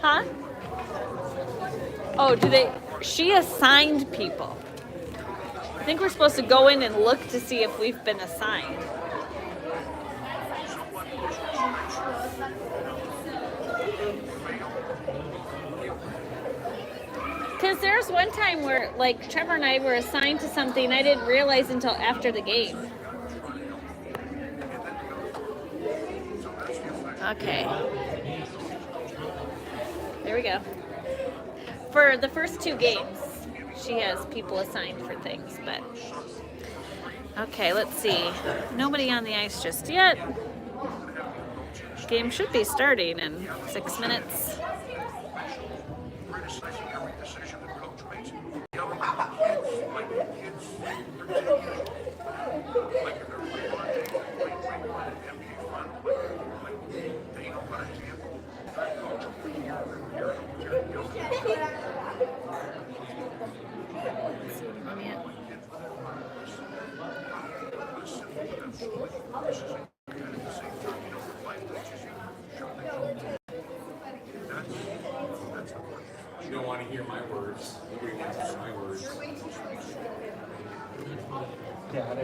Huh? Oh, do they? She assigned people. I think we're supposed to go in and look to see if we've been assigned. Because there's one time where, like, Trevor and I were assigned to something I didn't realize until after the game. Okay. There we go. For the first 2 games, she has people assigned for things, but... Okay, let's see. Nobody on the ice just yet. Game should be starting in 6 minutes. You don't want to hear my words. Nobody wants to hear my words. Yeah,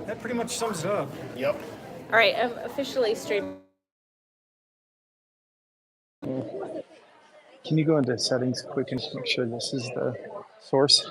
that pretty much sums it up. Yep. All right, I'm officially streaming. Can you go into settings quick and make sure this is the source?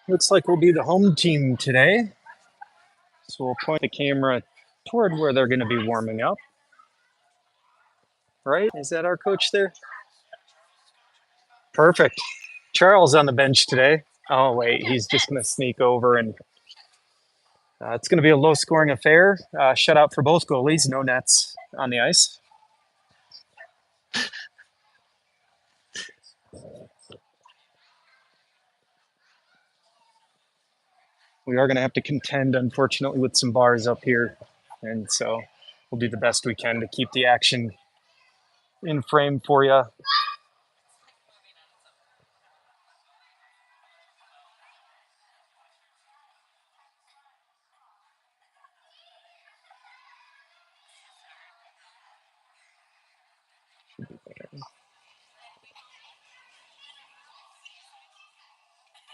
Looks like we'll be the home team today. So we'll point the camera toward where they're going to be warming up. Right? Is that our coach there? Perfect. Charles on the bench today. Oh, wait. He's just going to sneak over, and it's going to be a low scoring affair. Shutout for both goalies. No nets on the ice. We are going to have to contend, unfortunately, with some bars up here. And so we'll do the best we can to keep the action in frame for you.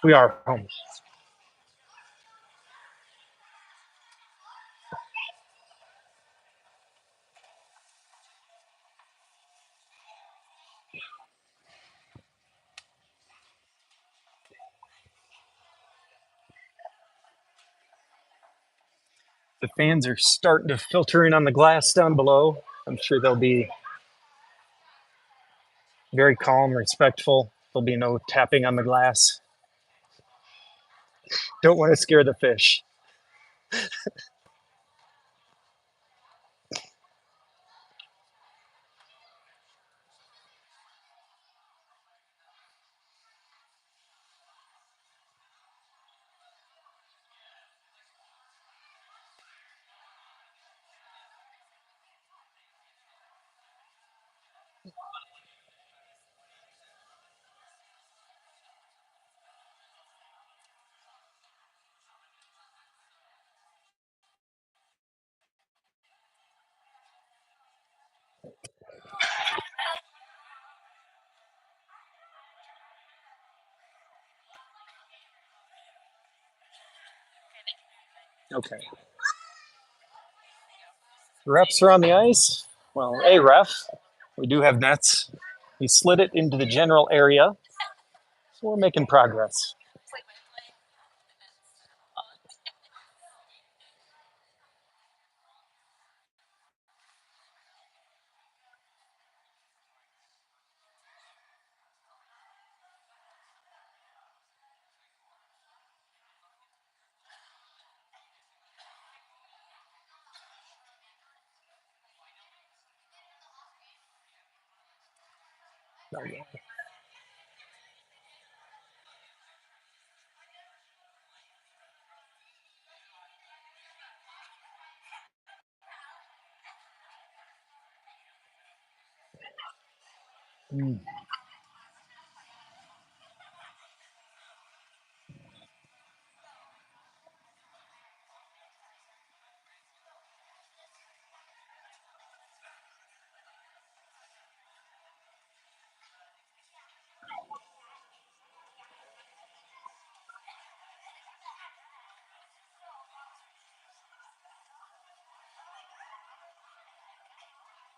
We are home. The fans are starting to filter in on the glass down below. I'm sure they'll be very calm, respectful. There'll be no tapping on the glass. Don't want to scare the fish. Okay. Refs are on the ice. Well, a ref. We do have nets. He slid it into the general area, so we're making progress.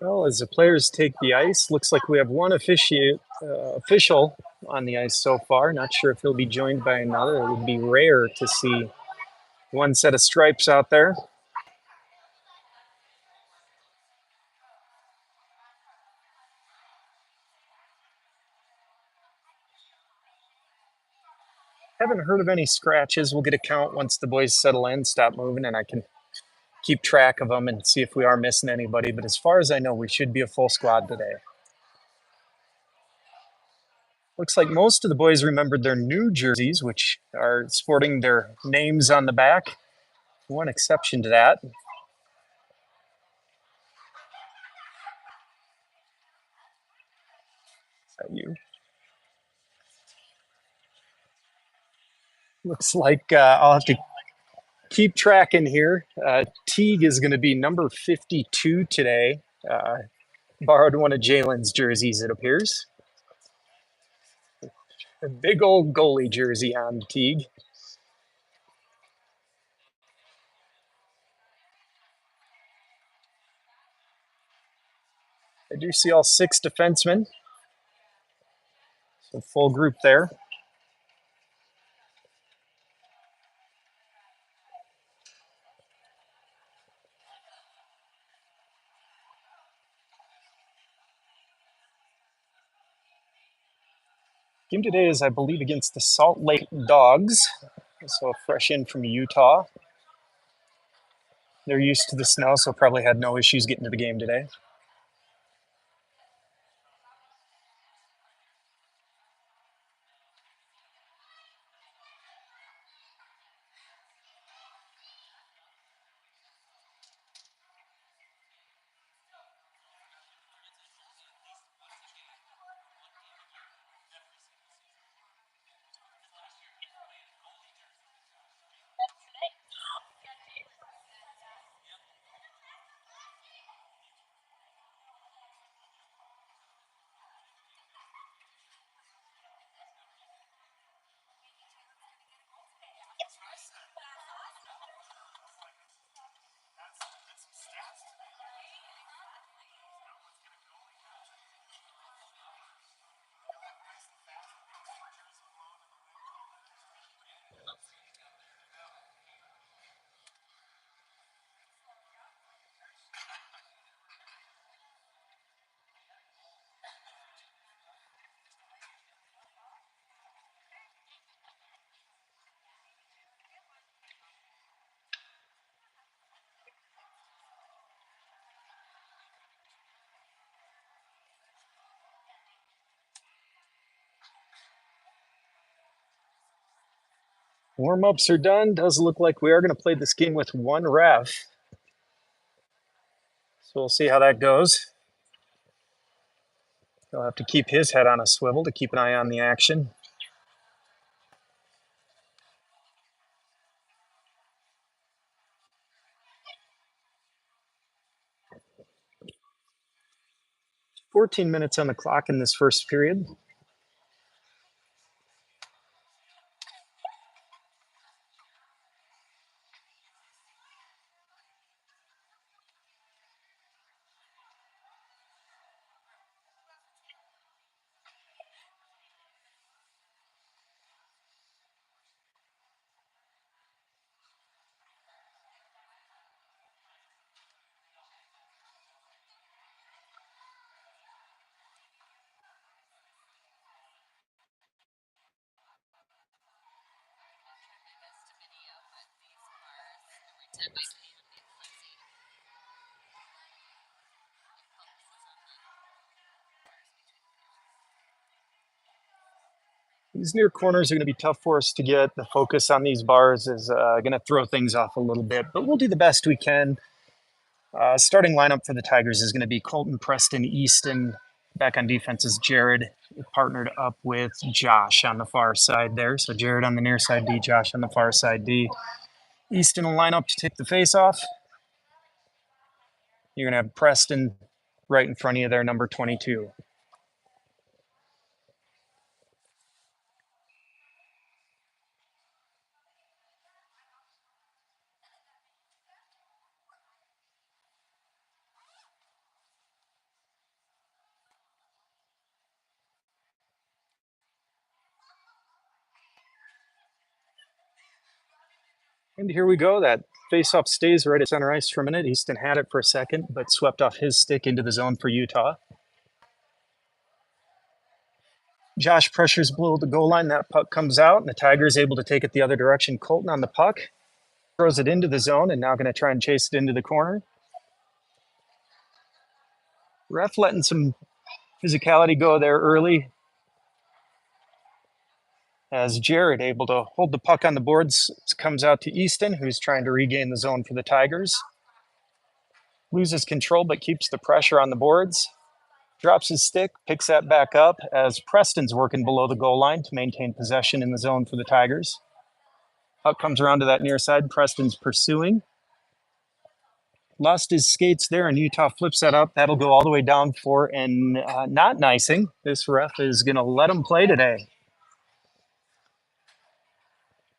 Well, as the players take the ice, looks like we have one official on the ice so far. Not sure if he'll be joined by another. It would be rare to see one set of stripes out there. Haven't heard of any scratches. We'll get a count once the boys settle in, stop moving, and I can keep track of them and see if we are missing anybody. But as far as I know, we should be a full squad today. Looks like most of the boys remembered their new jerseys, which are sporting their names on the back. One exception to that. Is that you? Looks like I'll have to keep tracking here. Teague is going to be number 52 today. Borrowed one of Jalen's jerseys, it appears. A big old goalie jersey on Teague. I do see all 6 defensemen. So full group there. Game today is, I believe, against the Salt Lake Dawgs. So fresh in from Utah. They're used to the snow, so probably had no issues getting to the game today. Warm-ups are done. Does look like we are going to play this game with one ref. So we'll see how that goes. He'll have to keep his head on a swivel to keep an eye on the action. "14 minutes on the clock in this first period. These near corners are going to be tough for us to get. The focus on these bars is going to throw things off a little bit, but we'll do the best we can. Starting lineup for the Tigers is going to be Colton, Preston, Easton. Back on defense is Jared, partnered up with Josh on the far side there. So Jared on the near side D, Josh on the far side D. Easton will line up to take the face off. You're going to have Preston right in front of you there, number 22. And here we go. That face-off stays right at center ice for a minute. Easton had it for a second, but swept off his stick into the zone for Utah. Josh pressures below the goal line. That puck comes out, and the Tigers able to take it the other direction. Colton on the puck. Throws it into the zone, and now going to try and chase it into the corner. Ref letting some physicality go there early, as Jared able to hold the puck on the boards. Comes out to Easton, who's trying to regain the zone for the Tigers. Loses control, but keeps the pressure on the boards. Drops his stick, picks that back up as Preston's working below the goal line to maintain possession in the zone for the Tigers. Puck comes around to that near side. Preston's pursuing. Lost his skates there, and Utah flips that up. That'll go all the way down for and not nicing. This ref is going to let him play today.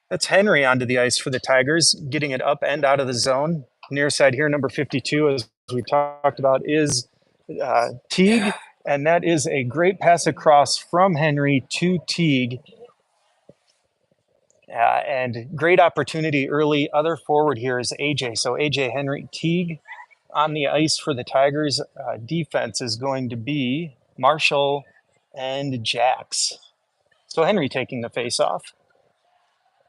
That's Henry onto the ice for the Tigers, getting it up and out of the zone. Near side here, number 52, as we talked about, is Teague, and that is a great pass across from Henry to Teague. And great opportunity early. Other forward here is AJ. So AJ, Henry, Teague on the ice for the Tigers. Defense is going to be Marshall and Jax. So Henry taking the face off.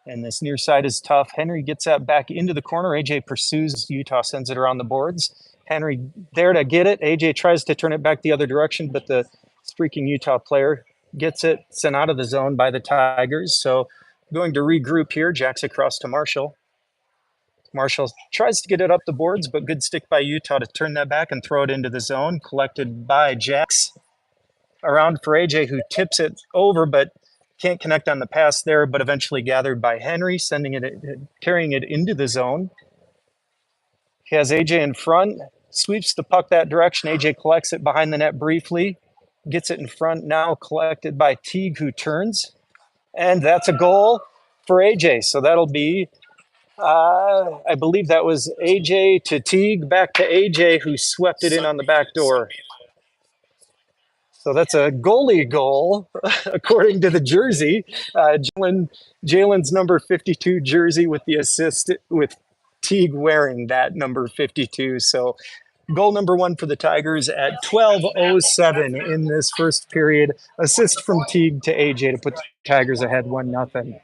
And this near side is tough. Henry gets that back into the corner. AJ pursues. Utah sends it around the boards. Henry there to get it. AJ tries to turn it back the other direction, but the streaking Utah player gets it sent out of the zone by the Tigers. So going to regroup here. Jax across to Marshall. Marshall tries to get it up the boards, but good stick by Utah to turn that back and throw it into the zone. Collected by Jax. Around for AJ, who tips it over, but can't connect on the pass there, but eventually gathered by Henry, carrying it into the zone. He has AJ in front, sweeps the puck that direction. AJ collects it behind the net briefly, gets it in front, now collected by Teague, who turns. And that's a goal for AJ. So that'll be, I believe that was AJ to Teague, back to AJ, who swept it in on the back door. So that's a goalie goal, according to the jersey. Jalen's number 52 jersey with the assist, with Teague wearing that number 52. So goal number one for the Tigers at 12:07 in this first period. Assist from Teague to AJ to put the Tigers ahead 1-0.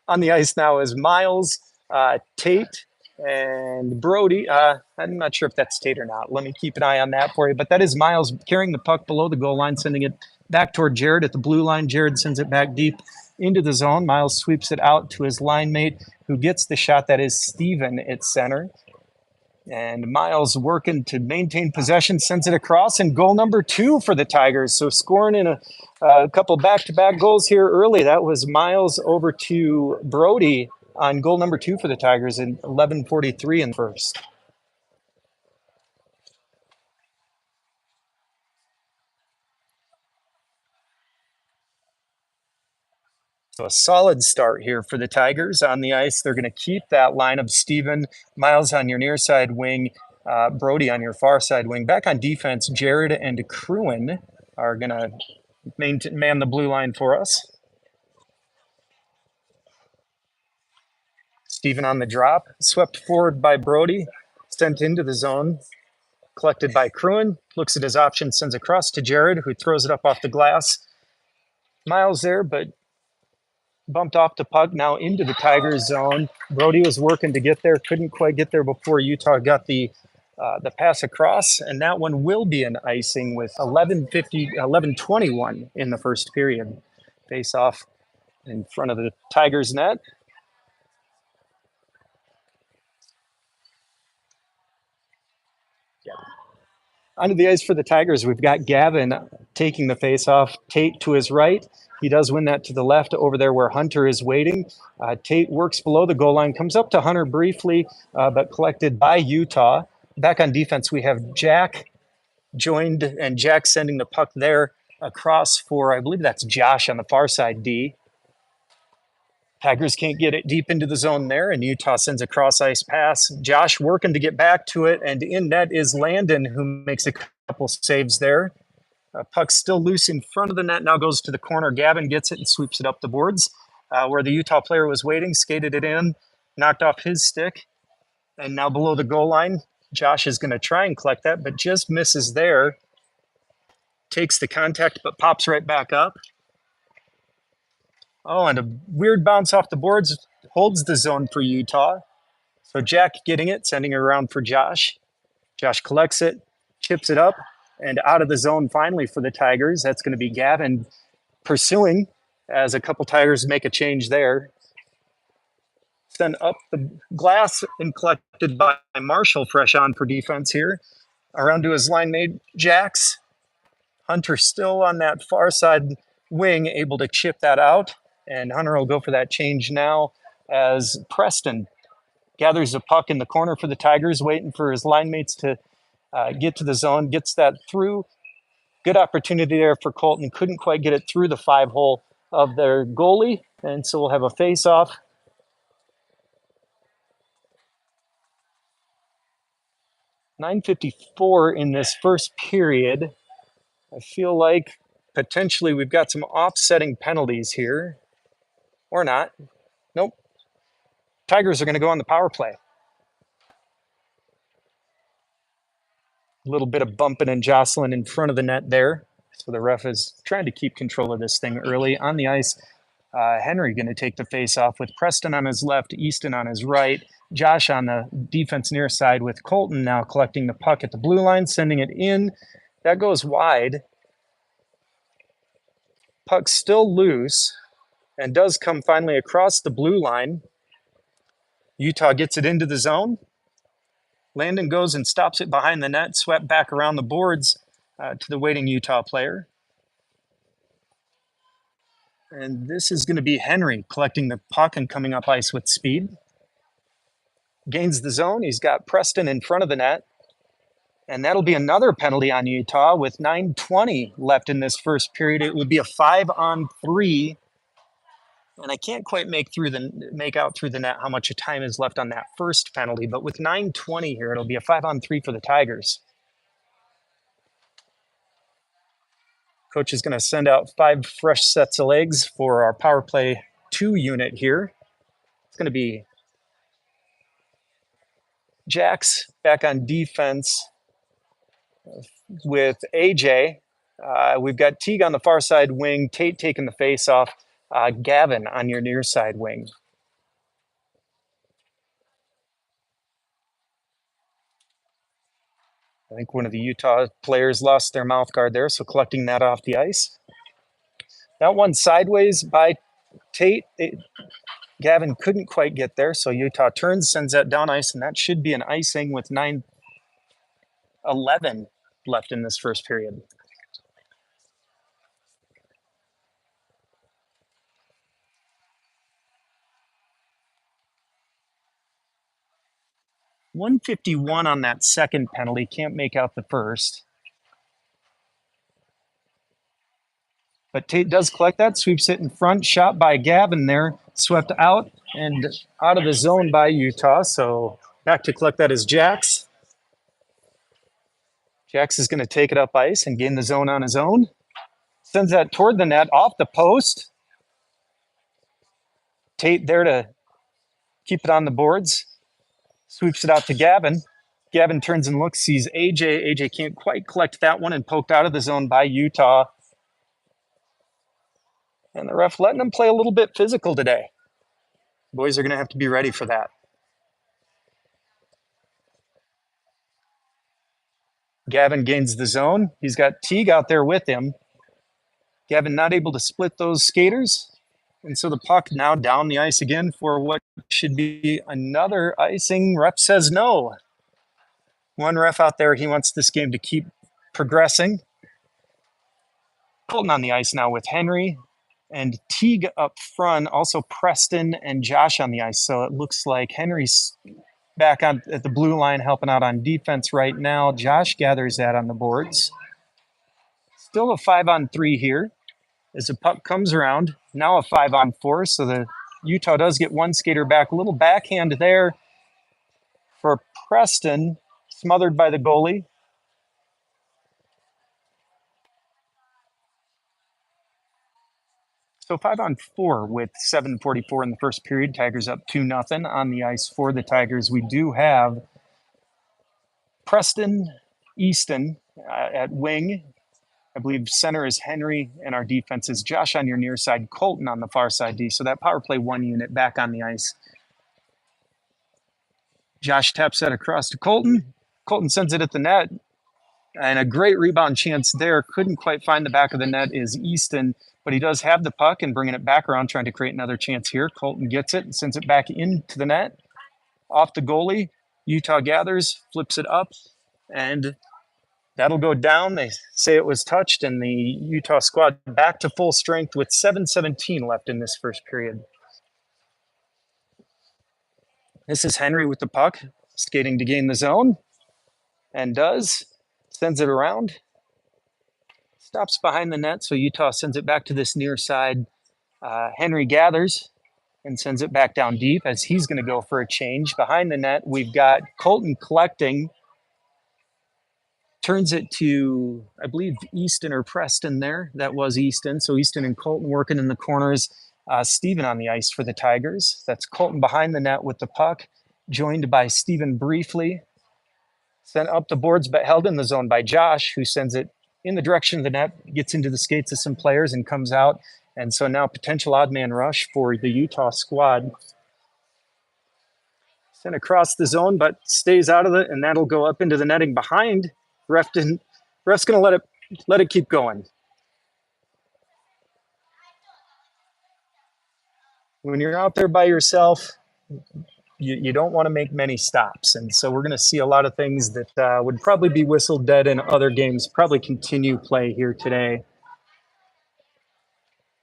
On the ice now is Miles, Tate, and Brody. I'm not sure if that's Tate or not. Let me keep an eye on that for you. But that is Miles carrying the puck below the goal line, sending it back toward Jared at the blue line. Jared sends it back deep into the zone. Miles sweeps it out to his line mate, who gets the shot. That is Steven at center. And Miles working to maintain possession, sends it across, and goal number 2 for the Tigers. So scoring in a couple back-to-back goals here early. That was Miles over to Brody on goal number 2 for the Tigers in 11:43 in the first. So a solid start here for the Tigers on the ice. They're going to keep that line of Steven, Miles on your near side wing, Brody on your far side wing. Back on defense, Jared and Cruin are going to man the blue line for us. Steven on the drop, swept forward by Brody, sent into the zone, collected by Cruin, looks at his options, sends across to Jared, who throws it up off the glass. Miles there, but bumped off the puck now into the Tigers zone. Brody was working to get there, couldn't quite get there before Utah got the pass across, and that one will be an icing with 11:21 in the first period. Face off in front of the Tigers net. Onto the ice for the Tigers, we've got Gavin taking the face-off. Tate to his right. He does win that to the left over there where Hunter is waiting. Tate works below the goal line, comes up to Hunter briefly, but collected by Utah. Back on defense, we have Jack joined, and Jack sending the puck there across for, I believe that's Josh on the far side D. Tigers can't get it deep into the zone there, and Utah sends a cross-ice pass. Josh working to get back to it, and in net is Landon, who makes a couple saves there. Puck still loose in front of the net, now goes to the corner. Gavin gets it and sweeps it up the boards. Where the Utah player was waiting, skated it in, knocked off his stick, and now below the goal line, Josh is going to try and collect that, but just misses there. Takes the contact, but pops right back up. Oh, and a weird bounce off the boards holds the zone for Utah. So Jack getting it, sending it around for Josh. Josh collects it, chips it up, and out of the zone finally for the Tigers. That's going to be Gavin pursuing as a couple Tigers make a change there. Then up the glass and collected by Marshall, fresh on for defense here. Around to his line mate, Jax. Hunter still on that far side wing, able to chip that out. And Hunter will go for that change now as Preston gathers the puck in the corner for the Tigers, waiting for his line mates to get to the zone, gets that through. Good opportunity there for Colton. Couldn't quite get it through the 5-hole of their goalie. And so we'll have a face-off. .954 in this first period. I feel like potentially we've got some offsetting penalties here. Or not. Nope. Tigers are going to go on the power play. A little bit of bumping and jostling in front of the net there. So the ref is trying to keep control of this thing early. On the ice, Henry going to take the face off with Preston on his left, Easton on his right. Josh on the defense near side with Colton now collecting the puck at the blue line, sending it in. That goes wide. Puck still loose and does come finally across the blue line. Utah gets it into the zone. Landon goes and stops it behind the net, swept back around the boards to the waiting Utah player. And this is going to be Henry collecting the puck and coming up ice with speed. Gains the zone. He's got Preston in front of the net. And that'll be another penalty on Utah with 9:20 left in this first period. It would be a 5-on-3. And I can't quite make out through the net how much time is left on that first penalty. But with 9:20 here, it'll be a 5-on-3 for the Tigers. Coach is going to send out 5 fresh sets of legs for our power play 2 unit here. It's going to be Jax back on defense with AJ. We've got Teague on the far side wing, Tate taking the face off, Gavin on your near side wing. I think one of the Utah players lost their mouth guard there, so collecting that off the ice. That one sideways by Tate. Gavin couldn't quite get there, so Utah turns, sends that down ice, and that should be an icing with 9:11 left in this first period. .151 on that second penalty. Can't make out the first. But Tate does collect that, sweeps it in front, shot by Gavin there, swept out and out of the zone by Utah. So back to collect that is Jax. Jax is going to take it up ice and gain the zone on his own. Sends that toward the net, off the post. Tate there to keep it on the boards. Sweeps it out to Gavin. Gavin turns and looks, sees AJ. AJ can't quite collect that one and poked out of the zone by Utah. And the ref letting them play a little bit physical today. Boys are going to have to be ready for that. Gavin gains the zone. He's got Teague out there with him. Gavin not able to split those skaters. And so the puck now down the ice again for what should be another icing. Ref says no. One ref out there, he wants this game to keep progressing. Colton on the ice now with Henry and Teague up front. Also Preston and Josh on the ice. So it looks like Henry's back on at the blue line helping out on defense right now. Josh gathers that on the boards. Still a 5-on-3 here as the puck comes around. Now a 5-on-4, so the Utah does get one skater back. A little backhand there for Preston, smothered by the goalie. So 5-on-4 with 7:44 in the first period. Tigers up 2-0 on the ice for the Tigers. We do have Preston Easton at wing. I believe center is Henry, and our defense is Josh on your near side, Colton on the far side D. So that power play one unit back on the ice. Josh taps that across to Colton. Colton sends it at the net. And a great rebound chance there. Couldn't quite find the back of the net is Easton, but he does have the puck and bringing it back around, trying to create another chance here. Colton gets it and sends it back into the net. Off the goalie. Utah gathers, flips it up, and that'll go down. They say it was touched, and the Utah squad back to full strength with 7:17 left in this first period. This is Henry with the puck, skating to gain the zone, and does. Sends it around. Stops behind the net, so Utah sends it back to this near side. Henry gathers and sends it back down deep as he's going to go for a change. Behind the net, we've got Colton collecting. Turns it to, I believe, Easton or Preston there. That was Easton. So Easton and Colton working in the corners. Steven on the ice for the Tigers. That's Colton behind the net with the puck, joined by Steven briefly. Sent up the boards, but held in the zone by Josh, who sends it in the direction of the net, gets into the skates of some players and comes out. And so now potential odd man rush for the Utah squad. Sent across the zone, but stays out of it, and that'll go up into the netting behind. Ref's going to let it keep going. When you're out there by yourself, you don't want to make many stops. And so we're going to see a lot of things that would probably be whistled dead in other games, probably continue play here today.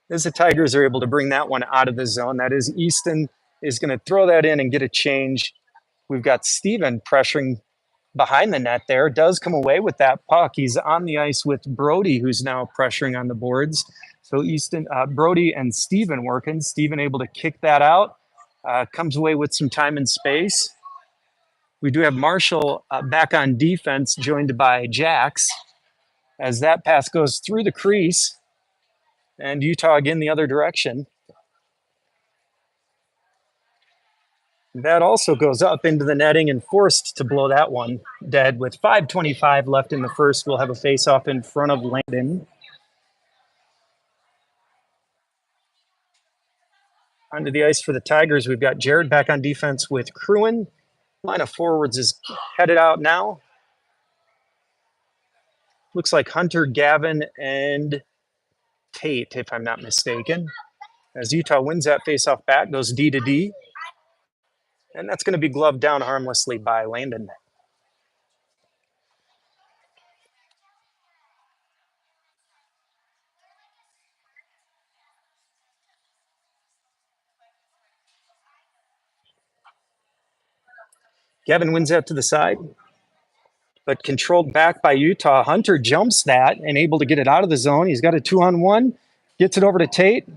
As the Tigers are able to bring that one out of the zone, that is Easton is going to throw that in and get a change. We've got Steven pressuring behind the net there, does come away with that puck. He's on the ice with Brody, who's now pressuring on the boards. So Easton, Brody and Steven working. Steven able to kick that out. Comes away with some time and space. We do have Marshall back on defense, joined by Jax. As that pass goes through the crease, and Utah again the other direction. That also goes up into the netting and forced to blow that one dead. With 5:25 left in the first, we'll have a face-off in front of Landon. Onto the ice for the Tigers, we've got Jared back on defense with Cruin. Line of forwards is headed out now. Looks like Hunter, Gavin, and Tate, if I'm not mistaken. As Utah wins that face-off back, goes D to D. And that's going to be gloved down harmlessly by Landon. Gavin wins that to the side, but controlled back by Utah. Hunter jumps that and able to get it out of the zone. He's got a 2-on-1, gets it over to Tate.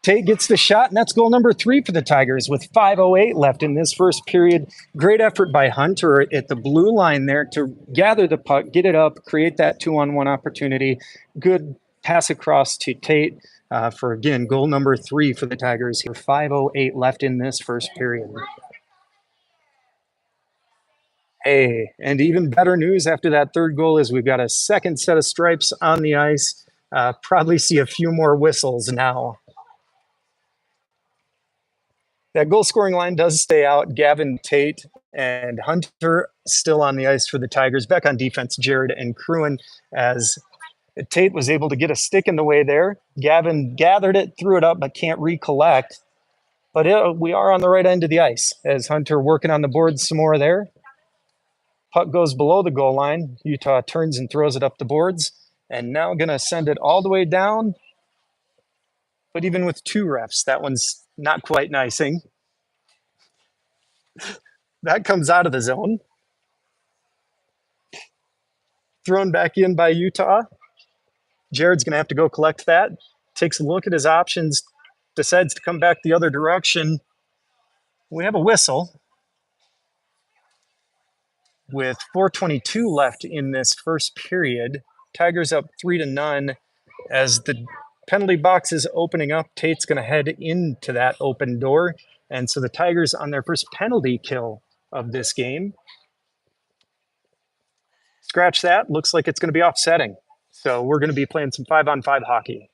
Tate gets the shot, and that's goal number 3 for the Tigers with 5:08 left in this first period. Great effort by Hunter at the blue line there to gather the puck, get it up, create that 2-on-1 opportunity. Good pass across to Tate for, again, goal number 3 for the Tigers here. 5:08 left in this first period. Hey, and even better news after that third goal is we've got a second set of stripes on the ice. Probably see a few more whistles now. That goal scoring line does stay out. Gavin, Tate, and Hunter still on the ice for the Tigers. Back on defense, Jared and Cruin, as Tate was able to get a stick in the way there. Gavin gathered it, threw it up, but can't recollect. But we are on the right end of the ice as Hunter working on the board some more there. Puck goes below the goal line. Utah turns and throws it up the boards. And now going to send it all the way down. But even with two refs, that one's not quite nicing. That comes out of the zone. Thrown back in by Utah. Jared's going to have to go collect that. Takes a look at his options. Decides to come back the other direction. We have a whistle. With 4:22 left in this first period, Tigers up 3-0. As the penalty box is opening up, Tate's going to head into that open door. And so the Tigers on their first penalty kill of this game. Scratch that. Looks like it's going to be offsetting. So we're going to be playing some 5-on-5 hockey.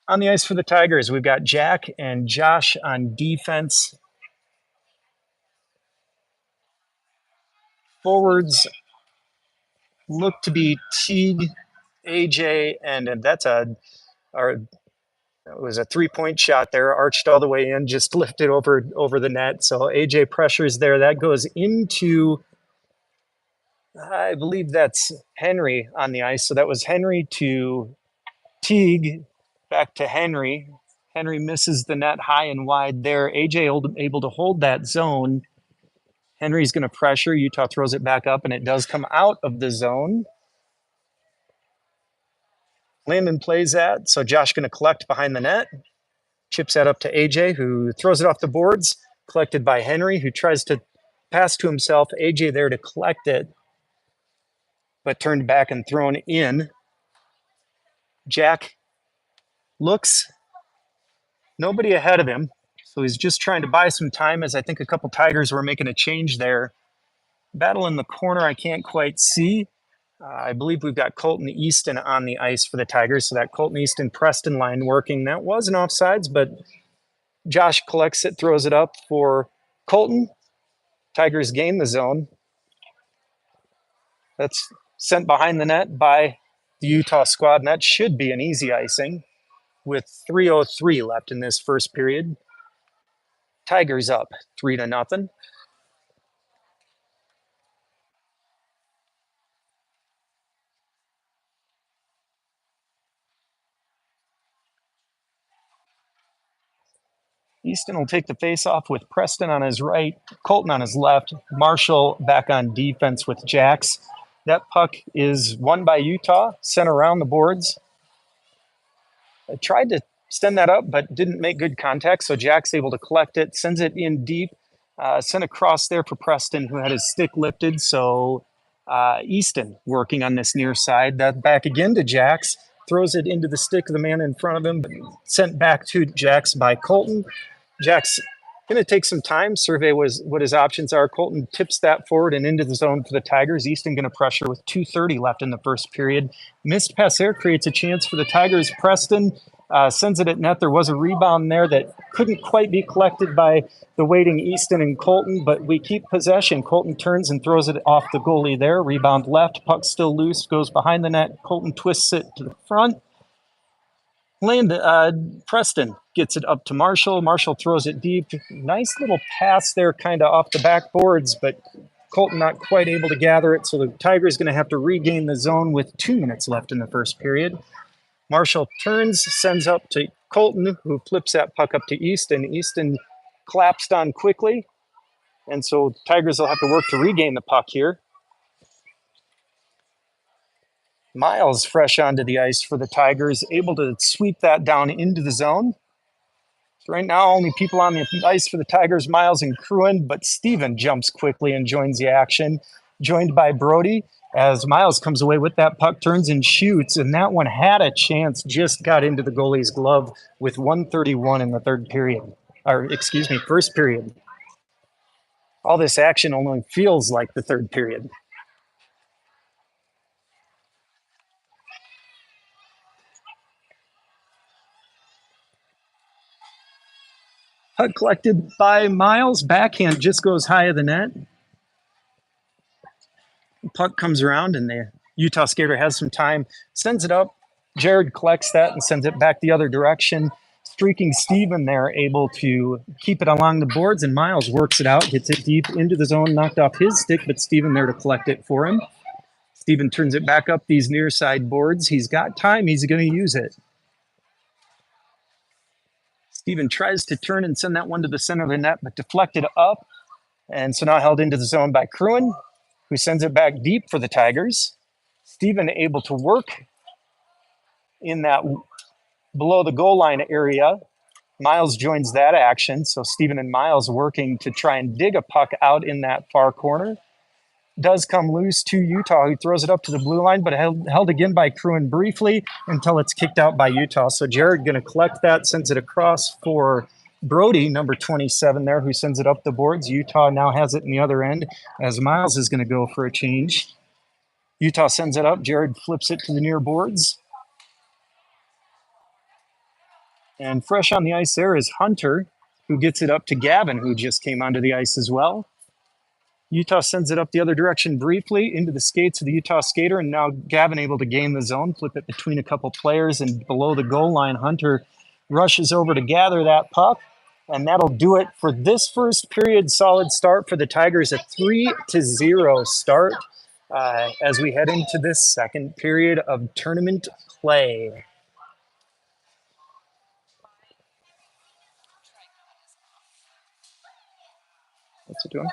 On the ice for the Tigers, we've got Jack and Josh on defense. Forwards look to be Teague, AJ, and that's it was a 3-point shot there, arched all the way in, just lifted over the net. So AJ pressures there. That goes into, I believe that's Henry on the ice. So that was Henry to Teague, back to Henry. Henry misses the net high and wide there. AJ able to hold that zone. Henry's going to pressure. Utah throws it back up, and it does come out of the zone. Landon plays that, so Josh going to collect behind the net. Chips that up to AJ, who throws it off the boards. Collected by Henry, who tries to pass to himself. AJ there to collect it, but turned back and thrown in. Jack looks, nobody ahead of him, so he's just trying to buy some time, as I think a couple Tigers were making a change there. Battle in the corner, I can't quite see. I believe we've got Colton Easton on the ice for the Tigers, so that Colton Easton-Preston line working. That was an offsides, but Josh collects it, throws it up for Colton. Tigers gain the zone. That's sent behind the net by the Utah squad, and that should be an easy icing with 3:03 left in this first period. Tigers up 3-0. Easton will take the face-off with Preston on his right, Colton on his left, Marshall back on defense with Jax. That puck is won by Utah, sent around the boards. I tried to send that up, but didn't make good contact, so Jack's able to collect it, sends it in deep, sent across there for Preston, who had his stick lifted, so Easton working on this near side. That back again to Jax, throws it into the stick of the man in front of him, but sent back to Jax by Colton. Jack's going to take some time, survey what his options are. Colton tips that forward and into the zone for the Tigers. Easton going to pressure with 2:30 left in the first period. Missed pass there creates a chance for the Tigers. Preston sends it at net. There was a rebound there that couldn't quite be collected by the waiting Easton and Colton, but we keep possession. Colton turns and throws it off the goalie there. Rebound left. Puck still loose. Goes behind the net. Colton twists it to the front. Preston gets it up to Marshall. Marshall throws it deep. Nice little pass there, kind of off the backboards, but Colton not quite able to gather it. So the Tigers going to have to regain the zone with 2 minutes left in the first period. Marshall turns, sends up to Colton, who flips that puck up to Easton. Easton collapsed on quickly, and so Tigers will have to work to regain the puck here. Miles fresh onto the ice for the Tigers, able to sweep that down into the zone. So right now, only people on the ice for the Tigers, Miles and Cruin, but Steven jumps quickly and joins the action, joined by Brody, as Miles comes away with that puck, turns and shoots, and that one had a chance, just got into the goalie's glove with 1:31 in the first period. All this action only feels like the third period. Puck collected by Miles. Backhand just goes high of the net. Puck comes around and the Utah skater has some time, sends it up. Jared collects that and sends it back the other direction. Streaking Steven there, able to keep it along the boards, and Miles works it out, gets it deep into the zone, knocked off his stick, but Steven there to collect it for him. Steven turns it back up these near side boards. He's got time. He's going to use it. Steven tries to turn and send that one to the center of the net, but deflected up. And so now held into the zone by Kruin, who sends it back deep for the Tigers. Steven able to work in that below the goal line area. Miles joins that action. So Steven and Miles working to try and dig a puck out in that far corner. Does come loose to Utah, who throws it up to the blue line, but held again by Kruin briefly until it's kicked out by Utah. So Jared going to collect that, sends it across for Brody, number 27 there, who sends it up the boards. Utah now has it in the other end as Miles is going to go for a change. Utah sends it up. Jared flips it to the near boards. And fresh on the ice there is Hunter, who gets it up to Gavin, who just came onto the ice as well. Utah sends it up the other direction briefly into the skates of the Utah skater, and now Gavin able to gain the zone, flip it between a couple players, and below the goal line, Hunter rushes over to gather that puck, and that'll do it for this first period. Solid start for the Tigers, a 3-0 start as we head into this second period of tournament play. What's it doing?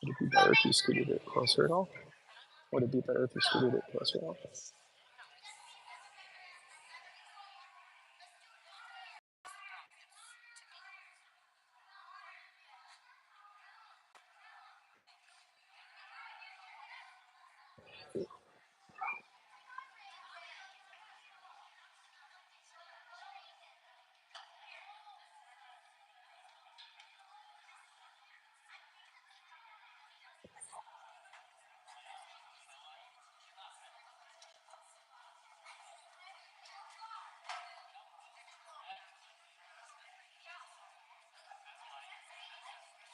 Would it be better if you scooted it closer at all? Would it be better if you scooted it closer at all?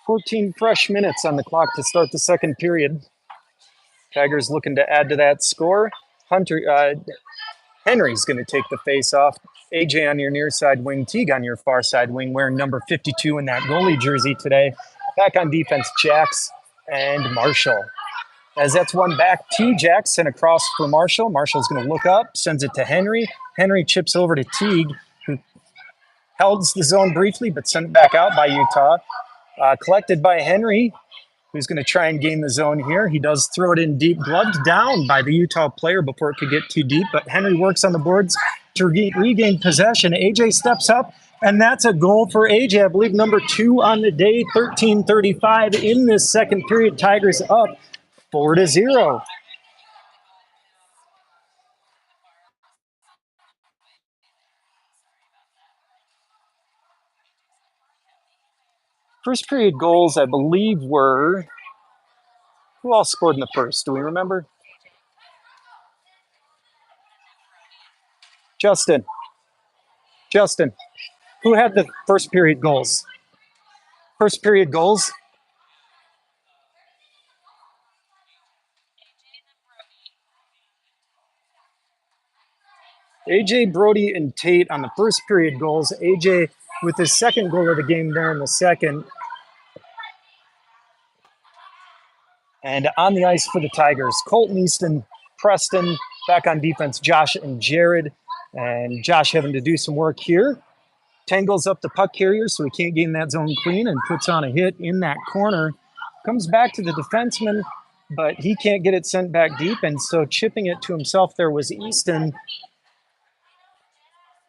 14 fresh minutes on the clock to start the second period. Tigers looking to add to that score. Henry's going to take the face off. AJ on your near side wing, Teague on your far side wing, wearing number 52 in that goalie jersey today. Back on defense, Jax and Marshall. As that's one back to Jax, sent across for Marshall. Marshall's going to look up, sends it to Henry. Henry chips over to Teague, who held the zone briefly, but sent it back out by Utah. Collected by Henry, who's going to try and gain the zone here. He does throw it in deep, gloved down by the Utah player before it could get too deep, but Henry works on the boards to regain possession. AJ steps up, and that's a goal for AJ. I believe number 2 on the day, 13:35 in this second period. Tigers up 4-0. First period goals, I believe, were... Who all scored in the first? Do we remember? Justin. Who had the first period goals? First period goals? AJ, Brody, and Tate on the first period goals. AJ with his second goal of the game there in the second. And on the ice for the Tigers, Colton Easton, Preston, back on defense, Josh and Jared. And Josh having to do some work here. Tangles up the puck carrier so he can't gain that zone clean and puts on a hit in that corner. Comes back to the defenseman, but he can't get it sent back deep. And so chipping it to himself there was Easton.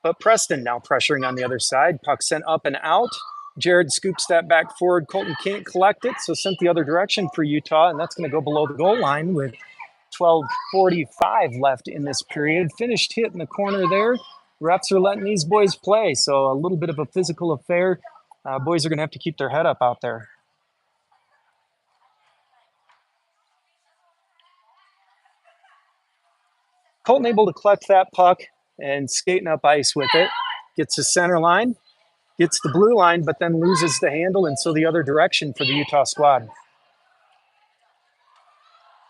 But Preston now pressuring on the other side. Puck sent up and out. Jared scoops that back forward. Colton can't collect it, so sent the other direction for Utah, and that's going to go below the goal line with 12:45 left in this period. Finished hit in the corner there. Refs are letting these boys play, so a little bit of a physical affair. Boys are going to have to keep their head up out there. Colton able to collect that puck and skating up ice with it. Gets the center line, gets the blue line, but then loses the handle, and so the other direction for the Utah squad.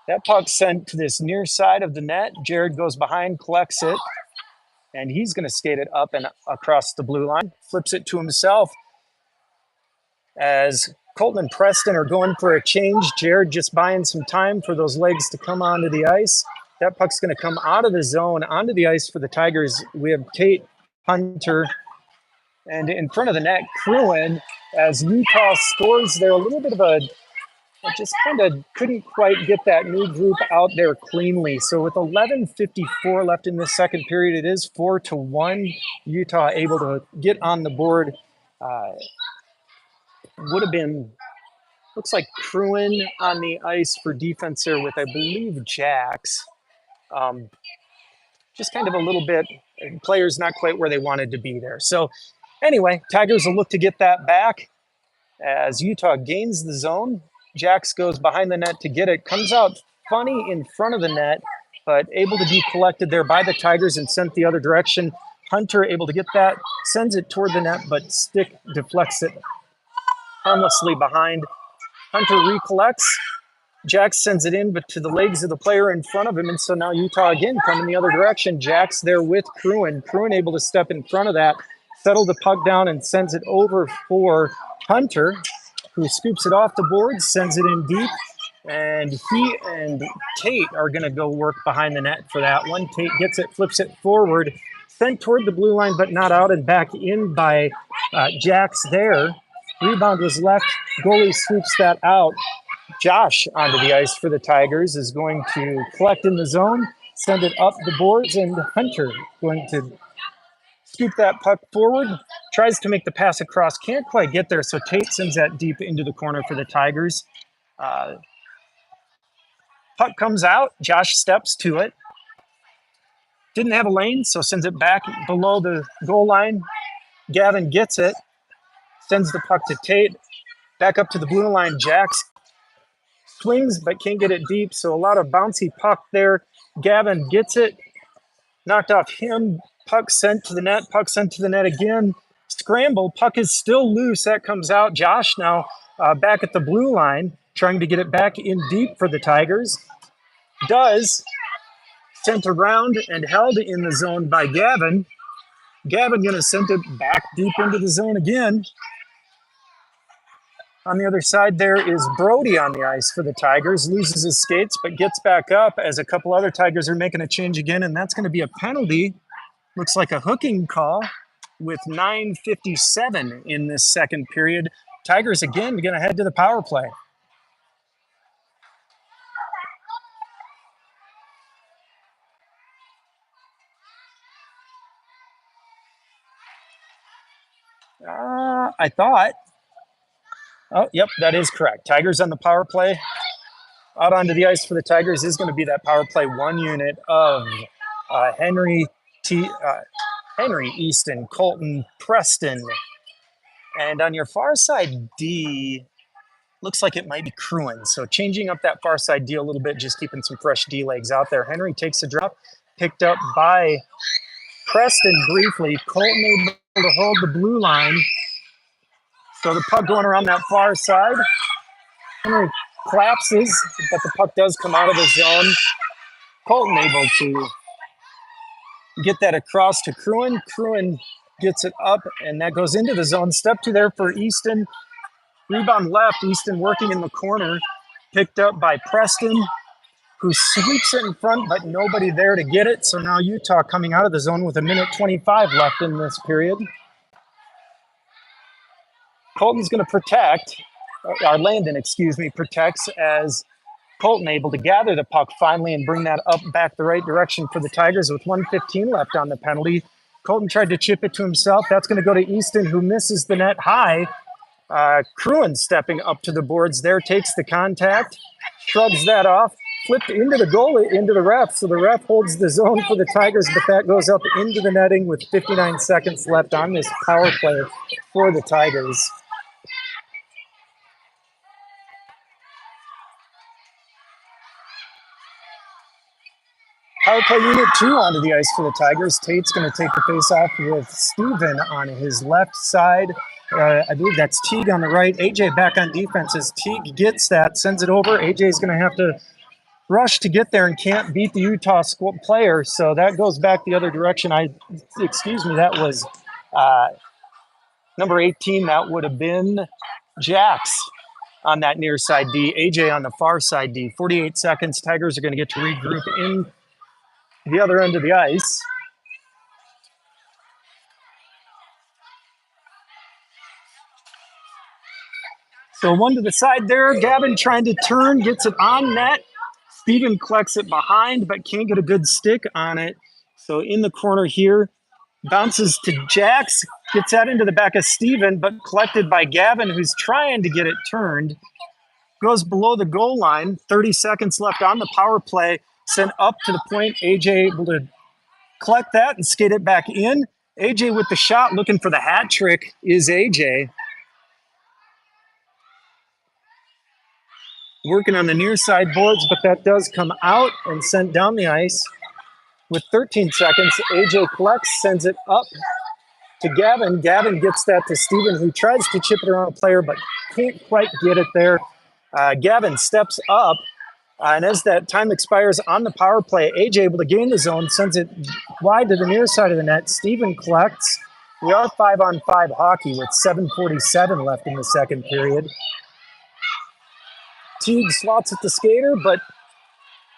That puck sent to this near side of the net. Jared goes behind, collects it, and he's going to skate it up and across the blue line. Flips it to himself. As Colton and Preston are going for a change, Jared just buying some time for those legs to come onto the ice. That puck's going to come out of the zone onto the ice for the Tigers. We have Tate, Hunter, and in front of the net, Cruin. As Utah scores there, a little bit of a just kind of couldn't quite get that new group out there cleanly. So with 11:54 left in this second period, it is 4-1. Utah able to get on the board. Would have been, looks like Cruin on the ice for defense there with, I believe, Jax. Just kind of a little bit, players not quite where they wanted to be there. So anyway, Tigers will look to get that back as Utah gains the zone. Jax goes behind the net to get it, comes out funny in front of the net, but able to be collected there by the Tigers and sent the other direction. Hunter able to get that, sends it toward the net, but stick deflects it harmlessly behind. Hunter recollects. Jax sends it in, but to the legs of the player in front of him, and so now Utah again coming the other direction. Jax there with Cruin. Cruin able to step in front of that, settle the puck down, and sends it over for Hunter, who scoops it off the board, sends it in deep, and he and Tate are going to go work behind the net for that one. Tate gets it, flips it forward, sent toward the blue line, but not out, and back in by Jax there. Rebound was left. Goalie swoops that out. Josh onto the ice for the Tigers is going to collect in the zone, send it up the boards, and Hunter going to scoop that puck forward, tries to make the pass across, can't quite get there, so Tate sends that deep into the corner for the Tigers. Puck comes out, Josh steps to it. Didn't have a lane, so sends it back below the goal line. Gavin gets it, sends the puck to Tate, back up to the blue line. Jax swings but can't get it deep, so a lot of bouncy puck there. Gavin gets it, knocked off him. Puck sent to the net, puck sent to the net again. Scramble, puck is still loose, that comes out. Josh now back at the blue line, trying to get it back in deep for the Tigers. Does, sent around and held in the zone by Gavin. Gavin gonna send it back deep into the zone again. On the other side there is Brody on the ice for the Tigers, loses his skates but gets back up as a couple other Tigers are making a change again, and that's gonna be a penalty. Looks like a hooking call with 9:57 in this second period. Tigers again going to head to the power play. I thought. Oh, yep, that is correct. Tigers on the power play. Out onto the ice for the Tigers is going to be that power play one unit of Henry, Easton, Colton, Preston. And on your far side D, looks like it might be Cruin. So changing up that far side D a little bit, just keeping some fresh D legs out there. Henry takes a drop, picked up by Preston briefly. Colton able to hold the blue line. So the puck going around that far side. Henry collapses, but the puck does come out of the zone. Colton able to get that across to Cruin. Cruin gets it up, and that goes into the zone. Step to there for Easton. Rebound left. Easton working in the corner. Picked up by Preston, who sweeps it in front, but nobody there to get it. So now Utah coming out of the zone with 1:25 left in this period. Colton's going to protect, or Landon, protects as Colton able to gather the puck finally and bring that up back the right direction for the Tigers with 1:15 left on the penalty. Colton tried to chip it to himself. That's going to go to Easton, who misses the net high. Cruin stepping up to the boards there, takes the contact, shrugs that off, flipped into the goalie, into the ref. So the ref holds the zone for the Tigers, but that goes up into the netting with 59 seconds left on this power play for the Tigers. Power play unit 2 onto the ice for the Tigers. Tate's going to take the face-off with Steven on his left side. I believe that's Teague on the right. AJ back on defense as Teague gets that, sends it over. AJ's going to have to rush to get there and can't beat the Utah player, so that goes back the other direction. That was number 18. That would have been Jax on that near side D. AJ on the far side D. 48 seconds. Tigers are going to get to regroup in the other end of the ice. So one to the side there. Gavin trying to turn, gets it on net. Steven collects it behind, but can't get a good stick on it. So in the corner here, bounces to Jax, gets that into the back of Steven, but collected by Gavin, who's trying to get it turned. Goes below the goal line. 30 seconds left on the power play. Sent up to the point. AJ able to collect that and skate it back in. AJ with the shot, looking for the hat trick, is AJ. Working on the near side boards, but that does come out and sent down the ice. With 13 seconds, AJ collects, sends it up to Gavin. Gavin gets that to Steven, who tries to chip it around a player, but can't quite get it there. Gavin steps up, and as that time expires on the power play, AJ able to gain the zone, sends it wide to the near side of the net. Steven collects. We are 5-on-5 hockey with 7:47 left in the second period. Teague slots at the skater, but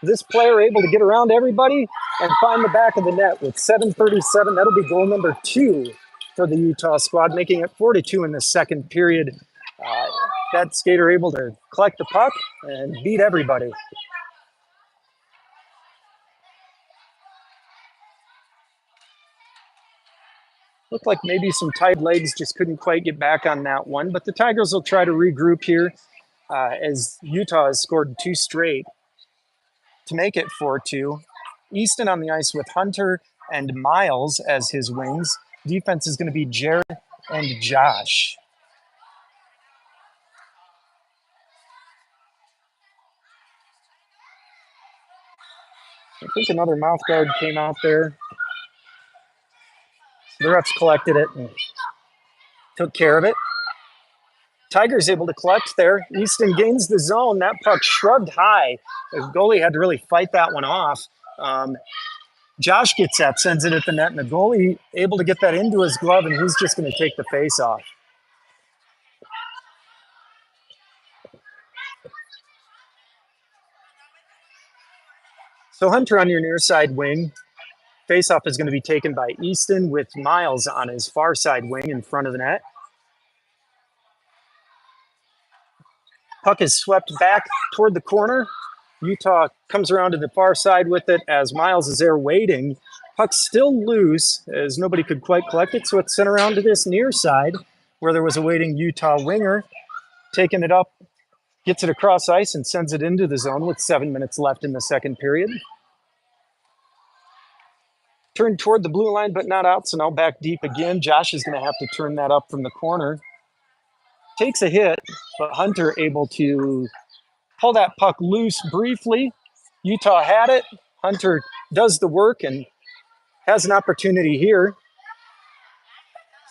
this player able to get around everybody and find the back of the net with 7:37. That'll be goal number 2 for the Utah squad, making it 4-2 in the second period. That skater able to collect the puck and beat everybody. Looked like maybe some tied legs just couldn't quite get back on that one, but the Tigers will try to regroup here as Utah has scored 2 straight to make it 4-2. Easton on the ice with Hunter and Miles as his wings. Defense is going to be Jared and Josh. I think another mouth guard came out there. The refs collected it and took care of it. Tigers able to collect there. Easton gains the zone. That puck shrugged high. The goalie had to really fight that one off. Josh gets that, sends it at the net, and the goalie able to get that into his glove, and he's just going to take the face off. So Hunter on your near side wing. Face-off is going to be taken by Easton with Miles on his far side wing in front of the net. Puck is swept back toward the corner. Utah comes around to the far side with it as Miles is there waiting. Puck's still loose as nobody could quite collect it, so it's sent around to this near side where there was a waiting Utah winger. Taking it up, gets it across ice and sends it into the zone with 7 minutes left in the second period. Turned toward the blue line, but not out, so now back deep again. Josh is going to have to turn that up from the corner. Takes a hit, but Hunter able to pull that puck loose briefly. Utah had it. Hunter does the work and has an opportunity here.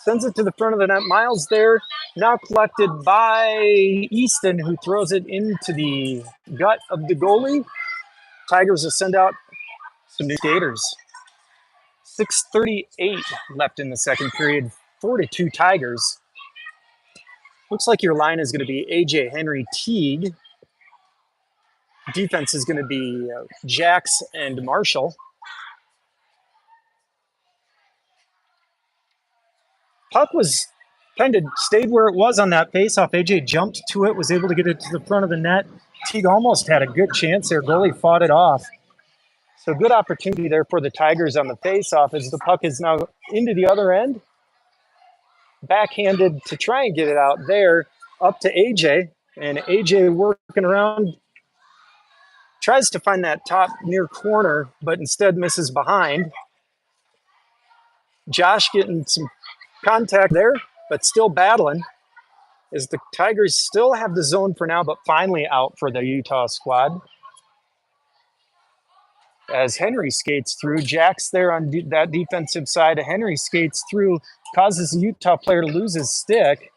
Sends it to the front of the net. Miles there, now collected by Easton, who throws it into the gut of the goalie. Tigers will send out some new skaters. 6:38 left in the second period. 4-2 Tigers. Looks like your line is going to be AJ, Henry, Teague. Defense is going to be Jax and Marshall. Puck was kind of stayed where it was on that faceoff. AJ jumped to it, was able to get it to the front of the net. Teague almost had a good chance there. Goalie fought it off. So good opportunity there for the Tigers on the faceoff as the puck is now into the other end. backhanded to try and get it out there, up to AJ. And AJ working around, tries to find that top near corner, but instead misses behind. Josh getting some contact there, but still battling. As the Tigers still have the zone for now, but finally out for the Utah squad. As Henry skates through, Jack's there on that defensive side. Henry skates through, causes the Utah player to lose his stick.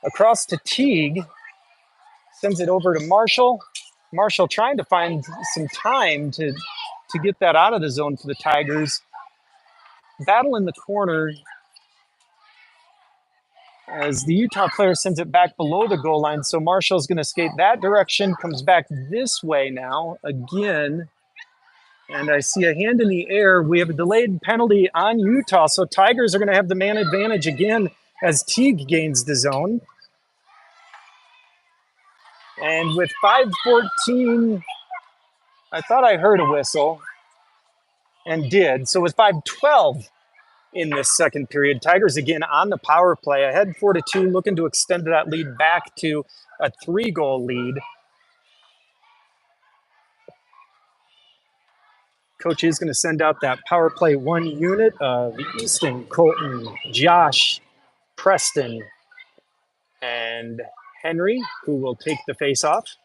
Across to Teague, sends it over to Marshall. Marshall trying to find some time to get that out of the zone for the Tigers. Battle in the corner as the Utah player sends it back below the goal line. So Marshall's going to skate that direction, comes back this way now again. And I see a hand in the air. We have a delayed penalty on Utah. So Tigers are going to have the man advantage again as Teague gains the zone. And with 5:14, I thought I heard a whistle and did. So with 5:12 in this second period, Tigers again on the power play, ahead 4-2, looking to extend that lead back to a 3-goal lead. Coach is going to send out that power play 1 unit of Easton, Colton, Josh, Preston, and Henry, who will take the face-off.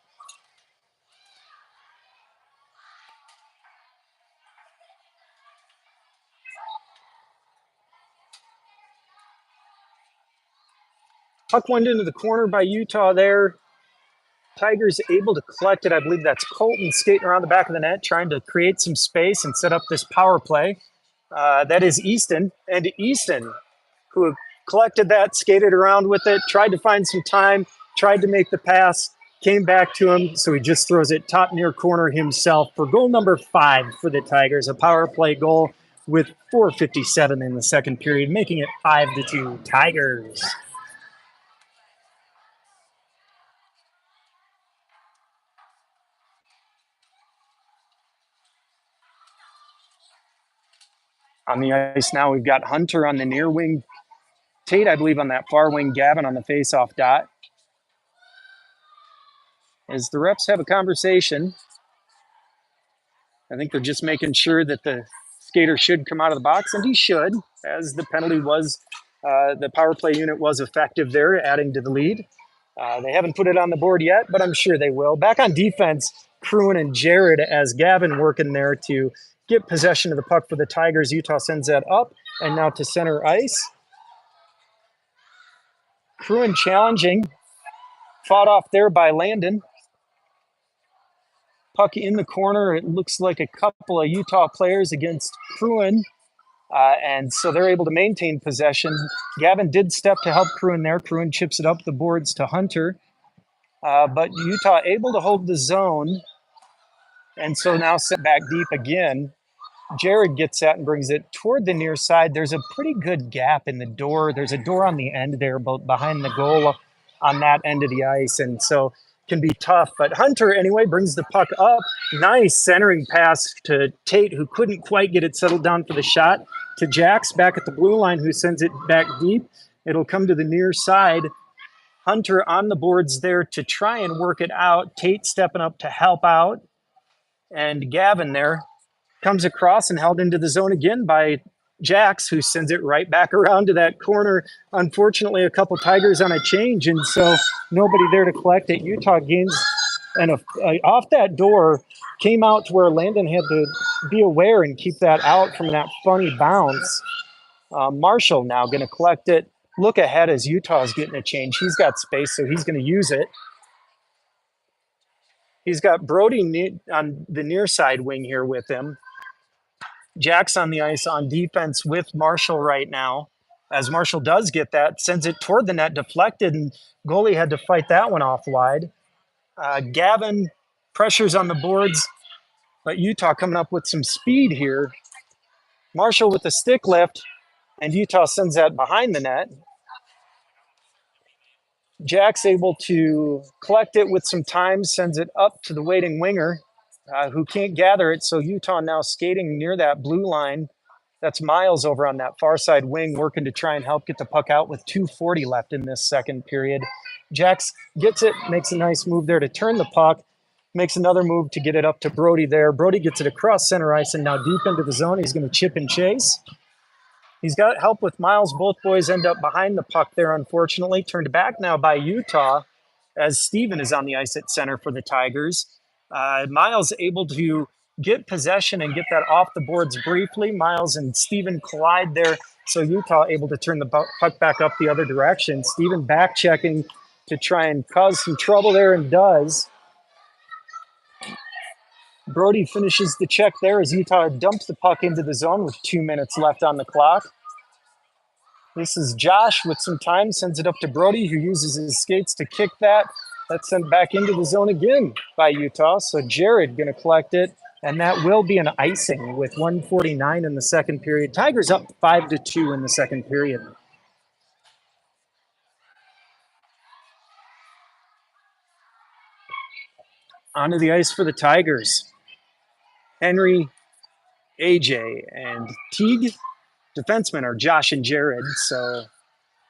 Puck went into the corner by Utah there. Tigers able to collect it. I believe that's Colton skating around the back of the net, trying to create some space and set up this power play. That is Easton. And Easton, who collected that, skated around with it, tried to find some time, tried to make the pass, came back to him, so he just throws it top near corner himself for goal number 5 for the Tigers, a power play goal with 4:57 in the second period, making it 5-2 Tigers. On the ice now, we've got Hunter on the near wing, Tate, I believe, on that far wing, Gavin on the face-off dot. As the refs have a conversation, I think they're just making sure that the skater should come out of the box, and he should, as the penalty was, the power play unit was effective there, adding to the lead. They haven't put it on the board yet, but I'm sure they will. Back on defense, Kruin and Jared as Gavin working there to get possession of the puck for the Tigers. Utah sends that up and now to center ice. Kruin challenging, fought off there by Landon. Puck in the corner. It looks like a couple of Utah players against Kruin. And so they're able to maintain possession. Gavin did step to help Kruin there. Kruin chips it up the boards to Hunter. But Utah able to hold the zone. And so now set back deep again. Jared gets that and brings it toward the near side. There's a pretty good gap in the door. There's a door on the end there, behind the goal on that end of the ice. And so can be tough. But Hunter, anyway, brings the puck up. Nice centering pass to Tate, who couldn't quite get it settled down for the shot. To Jax back at the blue line, who sends it back deep. It'll come to the near side. Hunter on the boards there to try and work it out. Tate stepping up to help out. And Gavin there comes across and held into the zone again by Jax, who sends it right back around to that corner. Unfortunately, a couple Tigers on a change, and so nobody there to collect it. Utah gains, and off that door came out to where Landon had to be aware and keep that out from that funny bounce. Marshall now going to collect it. Look ahead as Utah's getting a change. He's got space, so he's going to use it. He's got Brody on the near side wing here with him. Jack's on the ice on defense with Marshall right now. As Marshall does get that, sends it toward the net, deflected, and goalie had to fight that one off wide. Gavin pressures on the boards, but Utah coming up with some speed here. Marshall with the stick lift, and Utah sends that behind the net. Jack's able to collect it with some time, sends it up to the waiting winger, who can't gather it. So Utah now skating near that blue line That's Miles over on that far side wing working to try and help get the puck out with 2:40 left in this second period. Jax gets it, makes a nice move there to turn the puck, makes another move to get it up to Brody there. Brody gets it across center ice and now deep into the zone. He's going to chip and chase. He's got help with Miles. Both boys end up behind the puck there, unfortunately. Turned back now by Utah as Steven is on the ice at center for the Tigers. Miles able to get possession and get that off the boards briefly. Miles and Steven collide there, so Utah able to turn the puck back up the other direction. Steven back checking to try and cause some trouble there and does. Brody finishes the check there as Utah dumps the puck into the zone with 2 minutes left on the clock. This is Josh with some time, sends it up to Brody, who uses his skates to kick that. That's sent back into the zone again by Utah. So Jared going to collect it, and that will be an icing with 1:49 in the second period. Tigers up 5-2 in the second period. Onto the ice for the Tigers. Henry, AJ, and Teague. Defensemen are Josh and Jared. So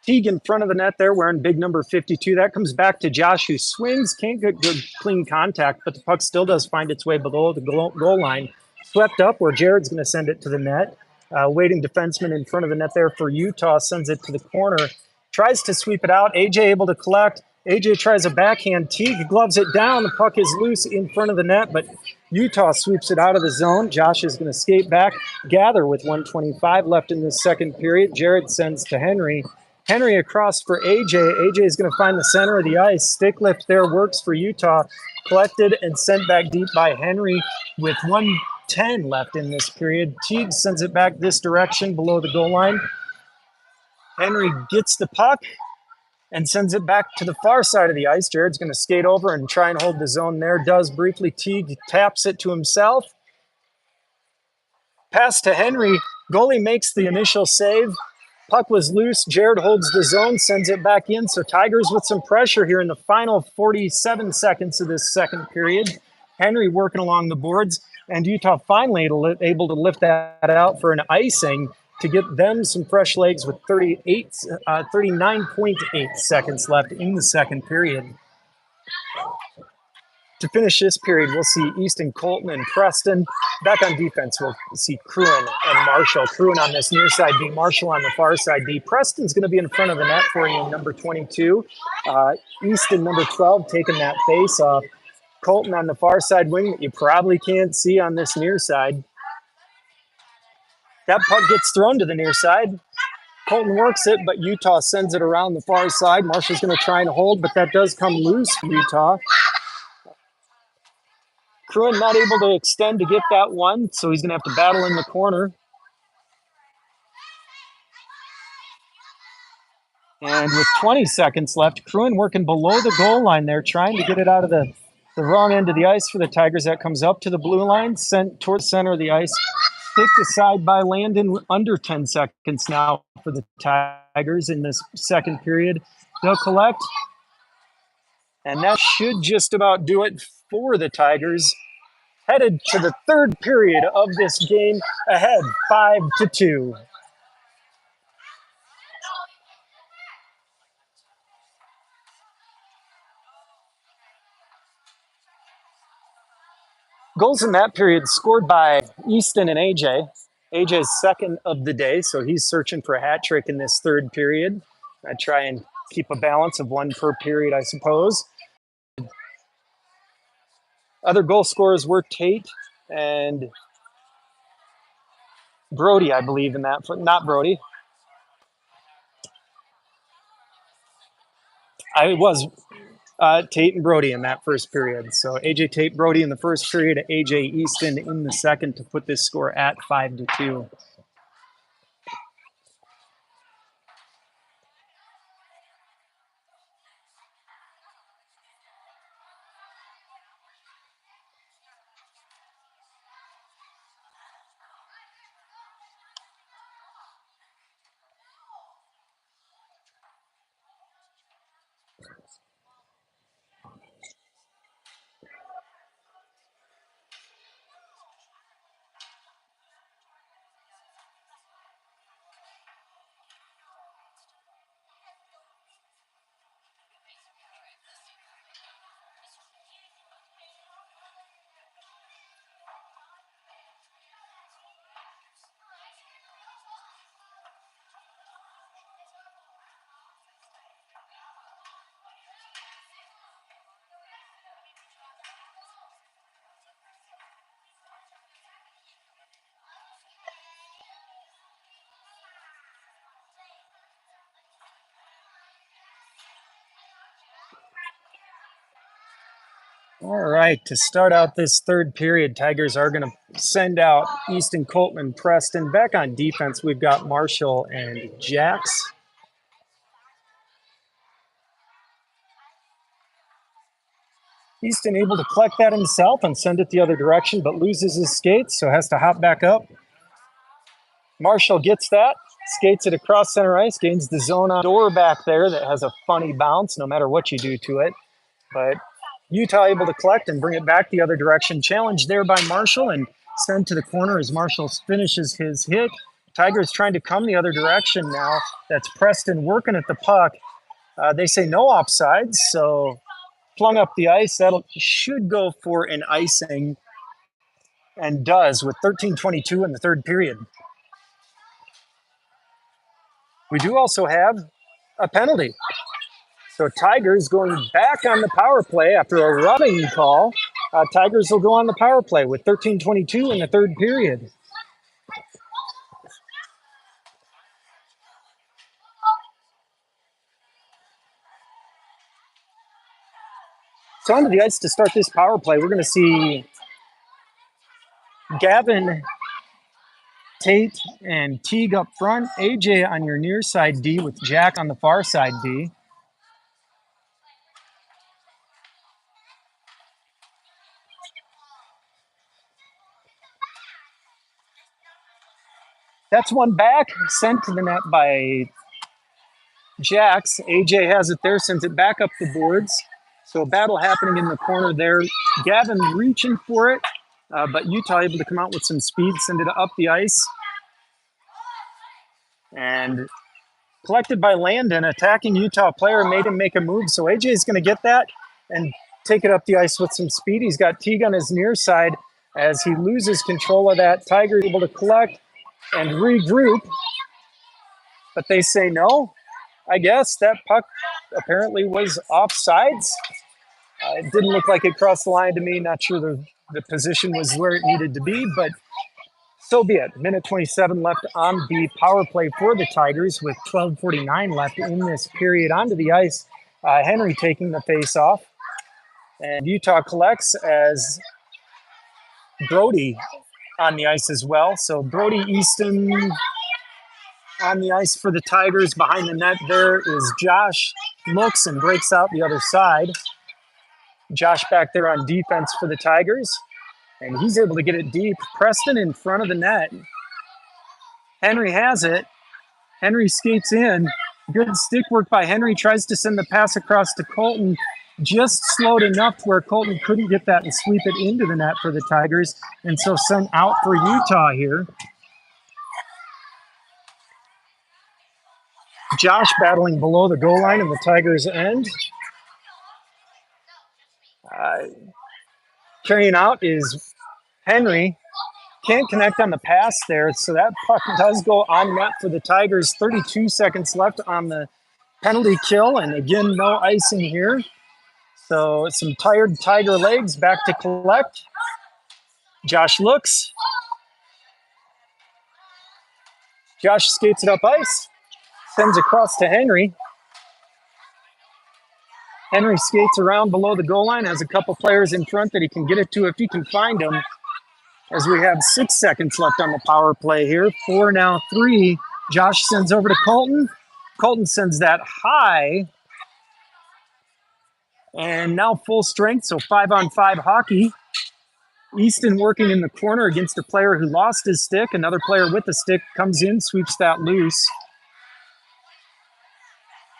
Teague in front of the net there wearing big number 52. That comes back to Josh, who swings, can't get good clean contact, but the puck still does find its way below the goal line. Swept up where Jared's going to send it to the net. Waiting defenseman in front of the net there for Utah sends it to the corner. Tries to sweep it out. AJ able to collect. AJ tries a backhand. Teague gloves it down. The puck is loose in front of the net, but Utah sweeps it out of the zone. Josh is going to skate back, gather with 1:25 left in this second period. Jared sends to Henry. Henry across for AJ. AJ is going to find the center of the ice. Stick lift there works for Utah. Collected and sent back deep by Henry with 1:10 left in this period. Teague sends it back this direction below the goal line. Henry gets the puck and sends it back to the far side of the ice. Jared's going to skate over and try and hold the zone there. Does briefly. Teague taps it to himself. Pass to Henry. Goalie makes the initial save. Puck was loose. Jared holds the zone, sends it back in. So Tigers with some pressure here in the final 47 seconds of this second period. Henry working along the boards, and Utah finally able to lift that out for an icing to get them some fresh legs with 39.8 seconds left in the second period. To finish this period, we'll see Easton, Colton, and Preston. Back on defense, we'll see Cruin and Marshall. Cruin on this near side D, Marshall on the far side D. Preston's going to be in front of the net for you, number 22. Easton, number 12, taking that face off. Colton on the far side wing that you probably can't see on this near side. That puck gets thrown to the near side. Colton works it, but Utah sends it around the far side. Marshall's going to try and hold, but that does come loose for Utah. Cruin not able to extend to get that one, so he's going to have to battle in the corner. And with 20 seconds left, Cruin working below the goal line there, trying to get it out of the wrong end of the ice for the Tigers. That comes up to the blue line, sent towards the center of the ice. Sticked aside by Landon, under 10 seconds now for the Tigers in this second period. They'll collect, and that should just about do it for the Tigers. Headed to the third period of this game, ahead 5-2. Goals in that period scored by Easton and AJ. AJ's second of the day, so he's searching for a hat trick in this third period. I try and keep a balance of one per period, I suppose. Other goal scorers were Tate and Brody, I believe, in that. Not Brody. I was Tate and Brody in that first period. So AJ Tate, Brody in the first period, AJ Easton in the second to put this score at 5-2. All right, to start out this third period, Tigers are going to send out Easton, Colton, Preston. Back on defense, we've got Marshall and Jax. Easton able to collect that himself and send it the other direction, but loses his skates, so has to hop back up. Marshall gets that, skates it across center ice, gains the zone on door back there that has a funny bounce no matter what you do to it. But Utah able to collect and bring it back the other direction. Challenge there by Marshall and sent to the corner as Marshall finishes his hit. Tigers trying to come the other direction now. That's Preston working at the puck. They say no offsides, so flung up the ice. That should go for an icing and does with 13:22 in the third period. We do also have a penalty. So Tigers going back on the power play after a rubbing call. Tigers will go on the power play with 13:22 in the third period. So onto the ice to start this power play. We're going to see Gavin, Tate, and Teague up front. AJ on your near side D with Jack on the far side D. That's one back, sent to the net by Jax. AJ has it there, sends it back up the boards. So a battle happening in the corner there. Gavin reaching for it, but Utah able to come out with some speed, send it up the ice. And collected by Landon, attacking Utah player, made him make a move. So AJ is going to get that and take it up the ice with some speed. He's got Teague on his near side as he loses control of that. Tiger able to collect and regroup, but they say no. I guess that puck apparently was offsides. It didn't look like it crossed the line to me. Not sure the position was where it needed to be, but so be it. Minute 27 left on the power play for the Tigers with 12:49 left in this period. Onto the ice, Henry taking the face off. And Utah collects as Brody on the ice as well. So Brody Easton on the ice for the Tigers. Behind the net there is Josh. Looks and breaks out the other side. Josh back there on defense for the Tigers. And he's able to get it deep. Preston in front of the net. Henry has it. Henry skates in. Good stick work by Henry. Tries to send the pass across to Colton. Just slowed enough to where Colton couldn't get that and sweep it into the net for the Tigers. And so sent out for Utah here. Josh battling below the goal line in the Tigers' end. Carrying out is Henry. Can't connect on the pass there, so that puck does go on net for the Tigers. 32 seconds left on the penalty kill, and again, no icing here. So some tired Tiger legs back to collect. Josh looks. Josh skates it up ice. Sends across to Henry. Henry skates around below the goal line, has a couple players in front that he can get it to if he can find them. As we have 6 seconds left on the power play here. 4 now, 3. Josh sends over to Colton. Colton sends that high. And now full strength, so 5-on-5 hockey. Easton working in the corner against a player who lost his stick. Another player with the stick comes in, sweeps that loose.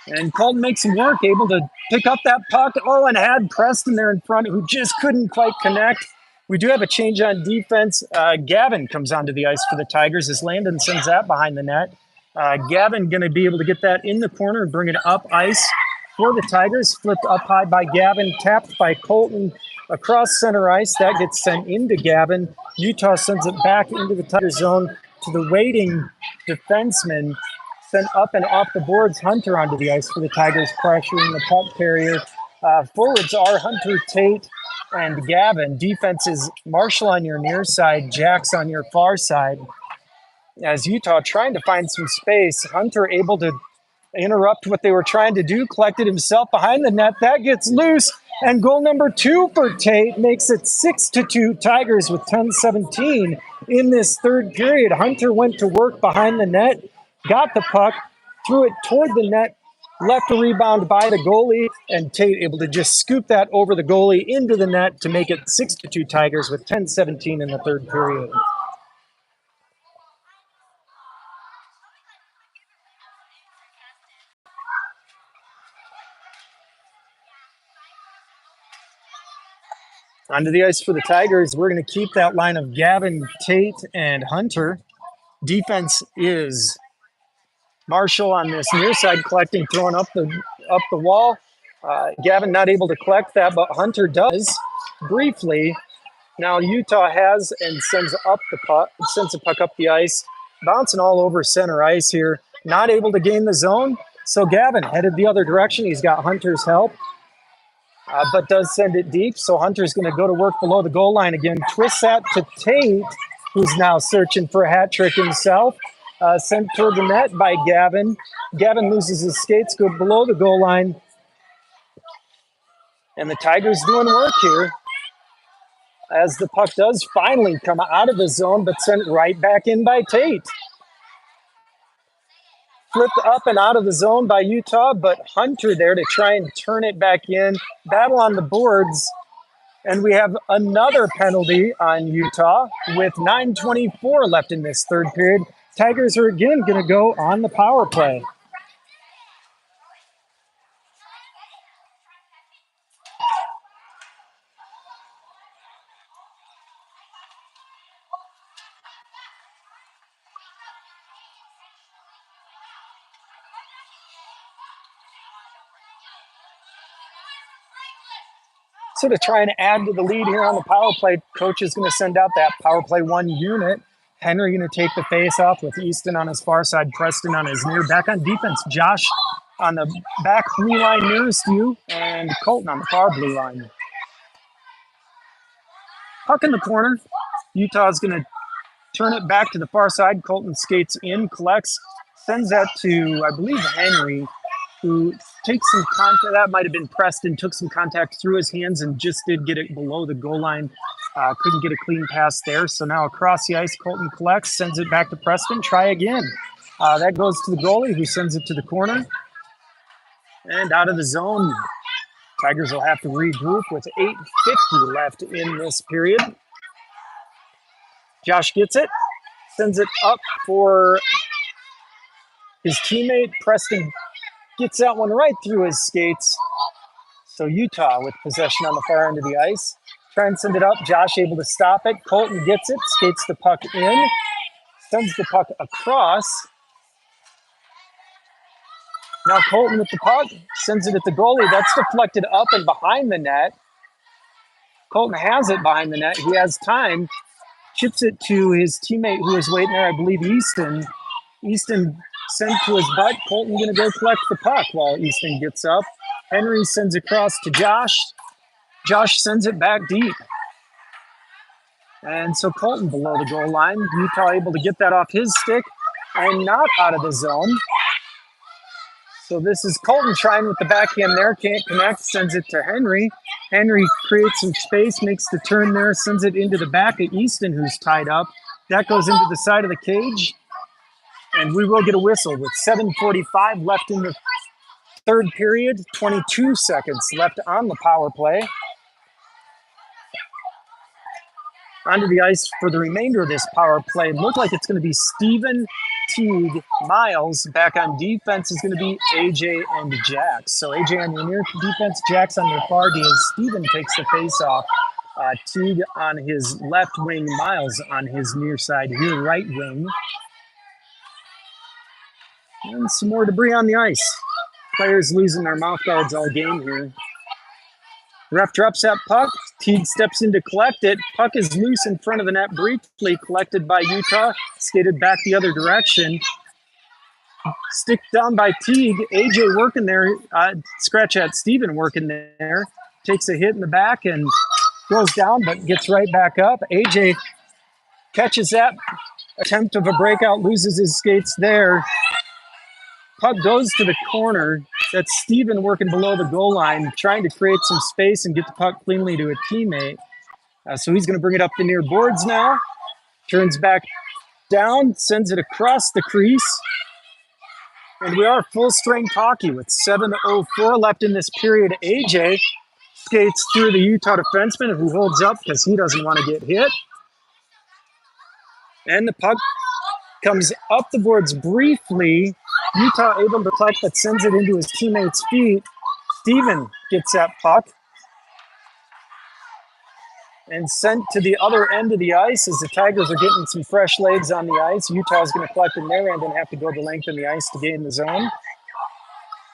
And Colton makes him work, able to pick up that puck. Oh, and had Preston there in front who just couldn't quite connect. We do have a change on defense. Gavin comes onto the ice for the Tigers as Landon sends that behind the net. Gavin going to be able to get that in the corner and bring it up ice for the Tigers. Flipped up high by Gavin, tapped by Colton across center ice. That gets sent into Gavin. Utah sends it back into the Tiger zone to the waiting defenseman. Sent up and off the boards. Hunter onto the ice for the Tigers, pressuring the puck carrier. Forwards are Hunter, Tate, and Gavin. Defense is Marshall on your near side, Jax on your far side. As Utah trying to find some space, Hunter able to interrupt what they were trying to do, collected himself behind the net. That gets loose, And goal number 2 for Tate makes it 6-2 Tigers with 10:17 in this third period. Hunter went to work behind the net, got the puck, threw it toward the net, left a rebound by the goalie, and Tate able to just scoop that over the goalie into the net to make it 6-2 Tigers with 10:17 in the third period. Onto the ice for the Tigers. We're going to keep that line of Gavin, Tate, and Hunter. Defense is Marshall on this near side collecting, throwing up the wall. Gavin not able to collect that, but Hunter does briefly. Now Utah has and sends the puck up the ice, bouncing all over center ice here. Not able to gain the zone, so Gavin headed the other direction. He's got Hunter's help. But does send it deep. So Hunter's going to go to work below the goal line again. Twists that to Tate, who's now searching for a hat trick himself. Sent toward the net by Gavin. Gavin loses his skates, go below the goal line. And the Tigers doing work here as the puck does finally come out of the zone, but sent right back in by Tate. Flipped up and out of the zone by Utah, but Hunter there to try and turn it back in. Battle on the boards, and we have another penalty on Utah with 9:24 left in this third period. Tigers are again going to go on the power play. So to try and add to the lead here on the power play, coach is going to send out that power play 1 unit. Henry going to take the face off with Easton on his far side, Preston on his near. Back on defense, Josh on the back blue line nearest you, and Colton on the far blue line. Puck in the corner. Utah's going to turn it back to the far side. Colton skates in, collects, sends that to, I believe, Henry, who takes some contact. That might have been Preston, took some contact through his hands and just did get it below the goal line. Couldn't get a clean pass there. So now across the ice, Colton collects, sends it back to Preston. Try again. That goes to the goalie, who sends it to the corner. And out of the zone. Tigers will have to regroup with 8:50 left in this period. Josh gets it, sends it up for his teammate. Preston gets that one right through his skates. So Utah with possession on the far end of the ice. Try and send it up. Josh able to stop it. Colton gets it, skates the puck in, sends the puck across. Now Colton with the puck, sends it at the goalie. That's deflected up and behind the net. Colton has it behind the net. He has time. Chips it to his teammate who is waiting there, I believe Easton. Easton sent to his butt. Colton going to go collect the puck while Easton gets up. Henry sends across to Josh. Josh sends it back deep. And so Colton below the goal line. Utah able to get that off his stick and not out of the zone. So this is Colton trying with the backhand there. Can't connect. Sends it to Henry. Henry creates some space, makes the turn there, sends it into the back of Easton, who's tied up. That goes into the side of the cage. And we will get a whistle with 7:45 left in the third period. 22 seconds left on the power play. Onto the ice for the remainder of this power play. Look like it's going to be Steven, Teague, Miles. Back on defense is going to be AJ and Jax. So AJ on your near defense, Jax on your far D as Steven takes the face off. Teague on his left wing, Miles on his near side here, right wing. And some more debris on the ice. Players losing their mouth guards all game here. Ref drops that puck. Teague steps in to collect it. Puck is loose in front of the net briefly, collected by Utah. Skated back the other direction. Stick down by Teague. AJ working there. Scratch at Steven working there. Takes a hit in the back and goes down, but gets right back up. AJ catches that. Attempt of a breakout, loses his skates there. Puck goes to the corner. That's Steven working below the goal line, trying to create some space and get the puck cleanly to a teammate. So he's going to bring it up the near boards now. Turns back down, sends it across the crease. And we are full strength hockey with 7:04 left in this period. AJ skates through the Utah defenseman who holds up because he doesn't want to get hit. And the puck comes up the boards briefly. Utah able to collect, but sends it into his teammate's feet. Steven gets that puck and sent to the other end of the ice as the Tigers are getting some fresh legs on the ice. Utah's going to collect in their end and have to go the length of the ice to gain the zone.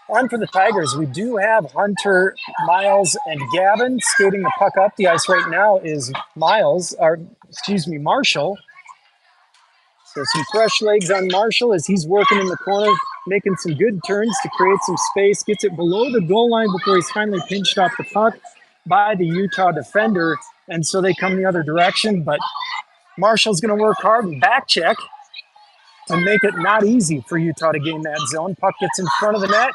On for the Tigers, we do have Hunter, Miles, and Gavin. Skating the puck up the ice right now is Marshall. So some fresh legs on Marshall as he's working in the corner, making some good turns to create some space. Gets it below the goal line before he's finally pinched off the puck by the Utah defender. And so they come the other direction, but Marshall's going to work hard and back check to make it not easy for Utah to gain that zone. Puck gets in front of the net,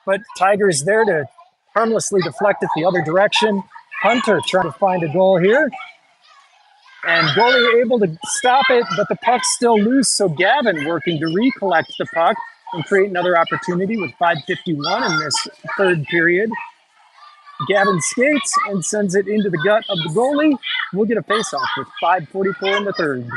but Tigers there to harmlessly deflect it the other direction. Hunter trying to find a goal here. And goalie able to stop it, but the puck's still loose, so Gavin working to recollect the puck and create another opportunity with 5:51 in this third period. Gavin skates and sends it into the gut of the goalie. We'll get a face-off with 5:44 in the third.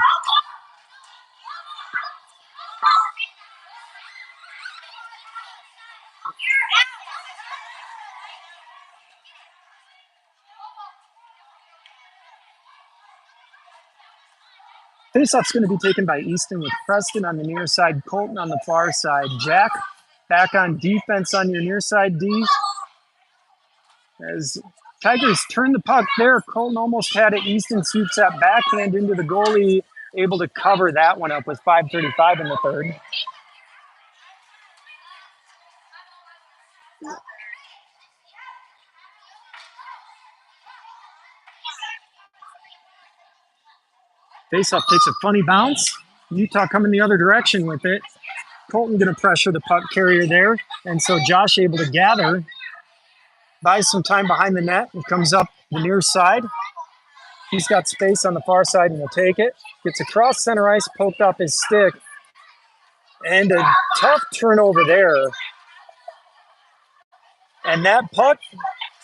Face-off's going to be taken by Easton with Preston on the near side, Colton on the far side. Jack back on defense on your near side D. As Tigers turn the puck there, Colton almost had it. Easton sweeps that backhand into the goalie, able to cover that one up with 5:35 in the third. Faceoff takes a funny bounce. Utah coming the other direction with it. Colton going to pressure the puck carrier there. And so Josh able to gather, buys some time behind the net and comes up the near side. He's got space on the far side and will take it. Gets across center ice, poked off his stick. And a tough turnover there. And that puck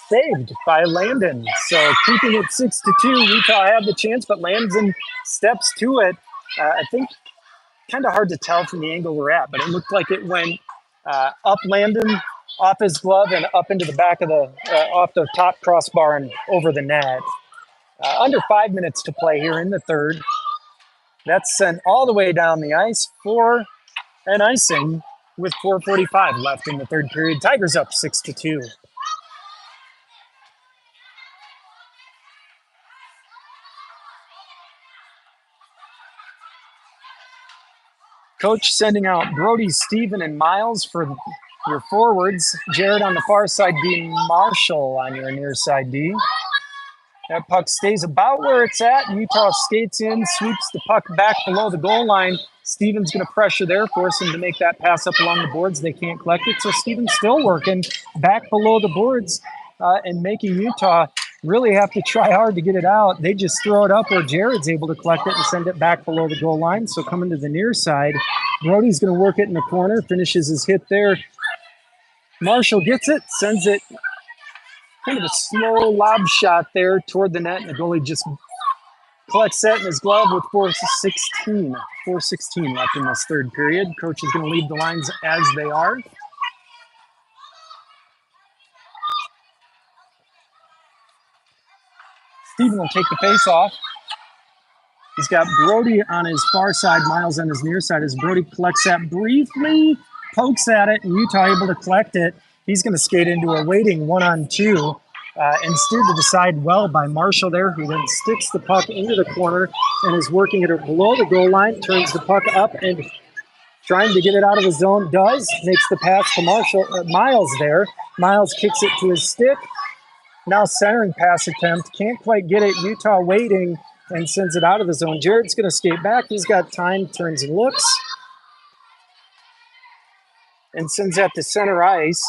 saved by Landon. So keeping it 6-2, Utah had the chance, but Landon steps to it. I think kind of hard to tell from the angle we're at, but it looked like it went up Landon, off his glove, and up into the back of the, off the top crossbar and over the net. Under 5 minutes to play here in the third. That's sent all the way down the ice for an icing with 4:45 left in the third period. Tigers up 6-2. Coach sending out Brody, Steven, and Miles for your forwards. Jared on the far side D, Marshall on your near side D. That puck stays about where it's at. Utah skates in, sweeps the puck back below the goal line. Steven's going to pressure there, force him to make that pass up along the boards. They can't collect it, so Steven's still working back below the boards and making Utah really have to try hard to get it out. They just throw it up where Jared's able to collect it and send it back below the goal line. So coming to the near side, Brody's going to work it in the corner, finishes his hit there. Marshall gets it, sends it kind of a slow lob shot there toward the net, and the goalie just collects that in his glove with 4:16 left in this third period. Coach is going to leave the lines as they are. Steven will take the face off. He's got Brody on his far side, Miles on his near side. As Brody collects that briefly, pokes at it, and Utah able to collect it. He's going to skate into a waiting 1-on-2 and steered to the side well by Marshall there, who then sticks the puck into the corner and is working it below the goal line, turns the puck up and trying to get it out of the zone, makes the pass to Miles there. Miles kicks it to his stick. Now centering pass attempt, can't quite get it. Utah waiting and sends it out of the zone. Jared's going to skate back. He's got time, turns and looks. And sends that to center ice.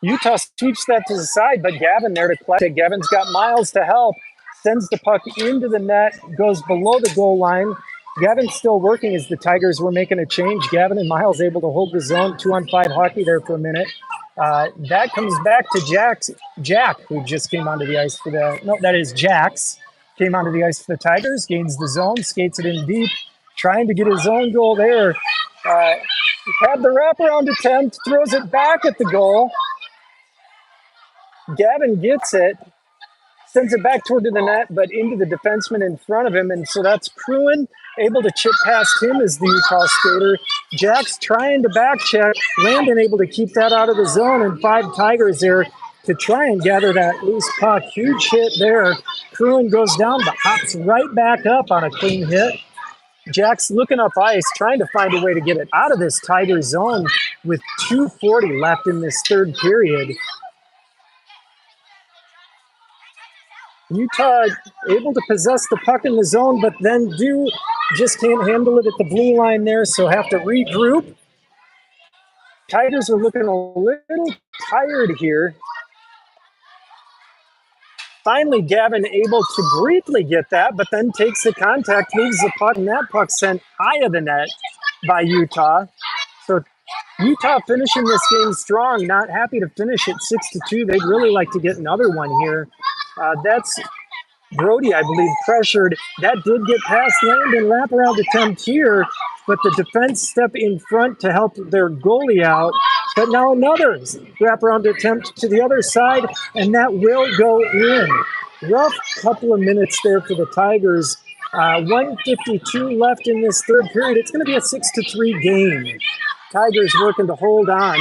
Utah sweeps that to the side, but Gavin there to collect it. Gavin's got Miles to help. Sends the puck into the net, goes below the goal line. Gavin's still working as the Tigers were making a change. Gavin and Miles able to hold the zone, 2-on-5 hockey there for a minute. That comes back to Jack, who just came onto the ice for the, no, that is Jax, came onto the ice for the Tigers, gains the zone, skates it in deep, trying to get his own goal there. Had the wraparound attempt, throws it back at the goal. Gavin gets it, sends it back toward the net, but into the defenseman in front of him. And so that's Pruin able to chip past him as the Utah skater. Jack's trying to back check. Landon able to keep that out of the zone, and 5 Tigers there to try and gather that loose puck. Huge hit there. Pruin goes down, but hops right back up on a clean hit. Jack's looking up ice, trying to find a way to get it out of this Tiger zone with 2:40 left in this third period. Utah able to possess the puck in the zone, but then just can't handle it at the blue line there, so have to regroup. Tigers are looking a little tired here. Finally, Gavin able to briefly get that, but then takes the contact, moves the puck, and that puck sent high of the net by Utah. So Utah finishing this game strong, not happy to finish at 6-2. They'd really like to get another one here. That's Brody, I believe, pressured. That did get past Landon. Wraparound attempt here, but the defense step in front to help their goalie out. But now another wraparound attempt to the other side, and that will go in. Rough couple of minutes there for the Tigers. 1:52 left in this third period. It's going to be a 6-3 game. Tigers working to hold on.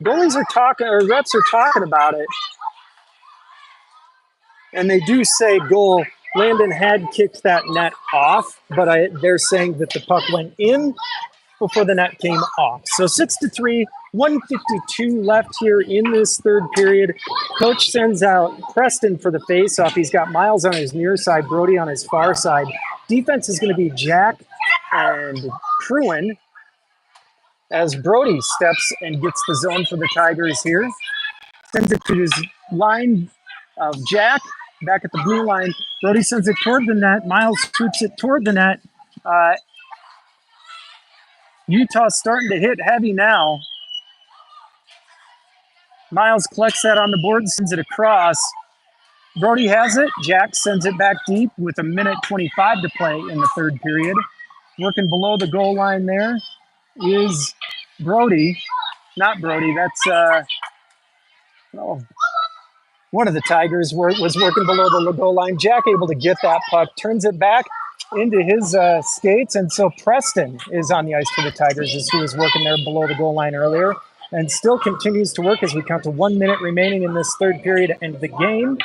Goalies are talking, or reps are talking about it. And they do say goal. Landon had kicked that net off, but they're saying that the puck went in before the net came off. So 6-3, 1:52 left here in this third period. Coach sends out Preston for the faceoff. He's got Miles on his near side, Brody on his far side. Defense is going to be Jack and Pruin, as Brody steps and gets the zone for the Tigers here. Sends it to his line of Jack, back at the blue line. Brody sends it toward the net. Miles swoops it toward the net. Utah's starting to hit heavy now. Miles collects that on the board, sends it across. Brody has it. Jack sends it back deep with 1:25 to play in the third period. Working below the goal line there is Brody. Not Brody, that's one of the Tigers was working below the goal line. Jack able to get that puck, turns it back into his skates, and so Preston is on the ice for the Tigers, as he was working there below the goal line earlier, and still continues to work as we count to 1 minute remaining in this third period to end the game.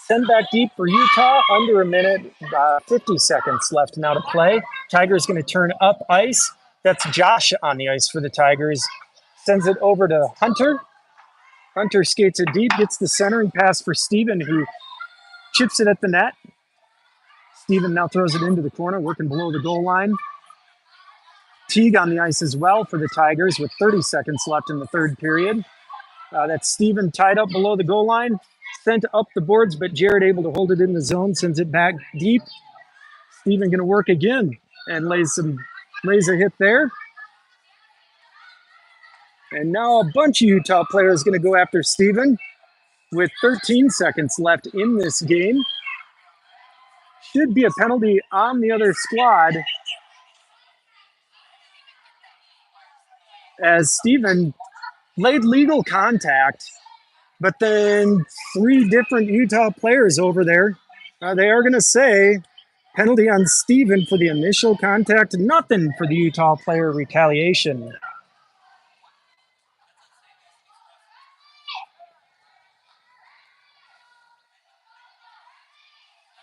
Send back deep for Utah, under a minute, 50 seconds left now to play. Tigers going to turn up ice. That's Josh on the ice for the Tigers. Sends it over to Hunter. Hunter skates it deep, gets the centering pass for Steven, who chips it at the net. Steven now throws it into the corner, working below the goal line. Teague on the ice as well for the Tigers with 30 seconds left in the third period. That's Steven tied up below the goal line. Sent up the boards, but Jared able to hold it in the zone, sends it back deep. Steven going to work again and lays a hit there. And now a bunch of Utah players going to go after Steven with 13 seconds left in this game. Should be a penalty on the other squad, as Steven laid legal contact, but then 3 different Utah players over there, they are going to say penalty on Steven for the initial contact, nothing for the Utah player retaliation.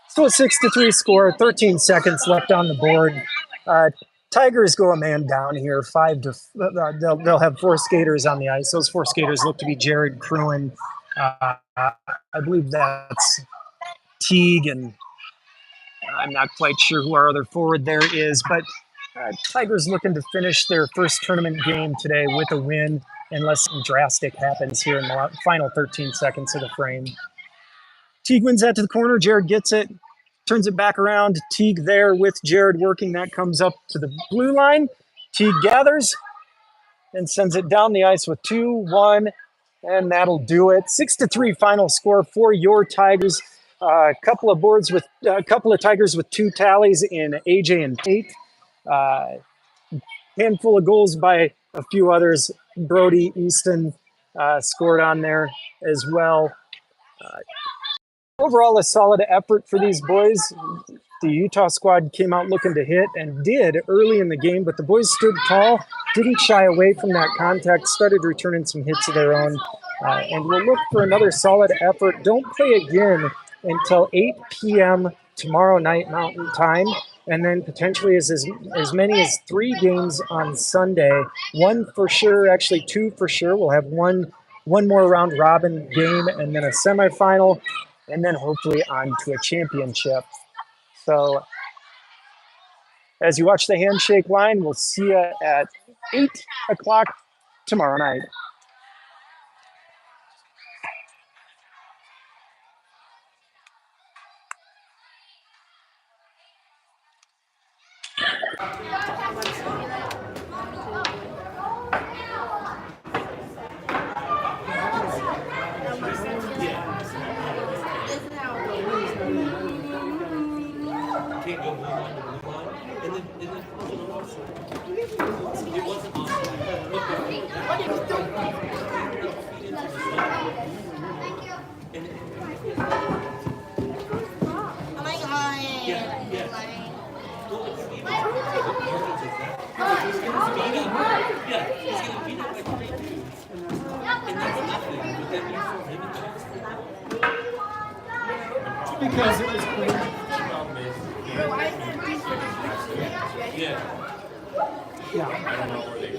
So a 6-3 score, 13 seconds left on the board. Tigers go a man down here. They'll have 4 skaters on the ice. Those 4 skaters look to be Jared, Pruin. I believe that's Teague and I'm not quite sure who our other forward there is, but Tigers looking to finish their first tournament game today with a win, unless something drastic happens here in the final 13 seconds of the frame. Teague wins that to the corner. Jared gets it, turns it back around. Teague there with Jared working. That comes up to the blue line. Teague gathers and sends it down the ice with 2-1, and that'll do it. 6-3 final score for your Tigers. A couple of Tigers with 2 tallies in AJ and Tate. Handful of goals by a few others. Brody, Easton scored on there as well. Overall, a solid effort for these boys. The Utah squad came out looking to hit and did early in the game, but the boys stood tall, didn't shy away from that contact, started returning some hits of their own, and we'll look for another solid effort. Don't play again until 8 p.m. tomorrow night Mountain Time, and then potentially as many as 3 games on Sunday. 1 for sure, actually 2 for sure. We'll have one more round robin game and then a semifinal, and then hopefully on to a championship. So as you watch the handshake line, we'll see you at 8 o'clock tomorrow night. Can't go blue line to blue line, and then it wasn't because it was clean. Yeah. Yeah. I don't know where they.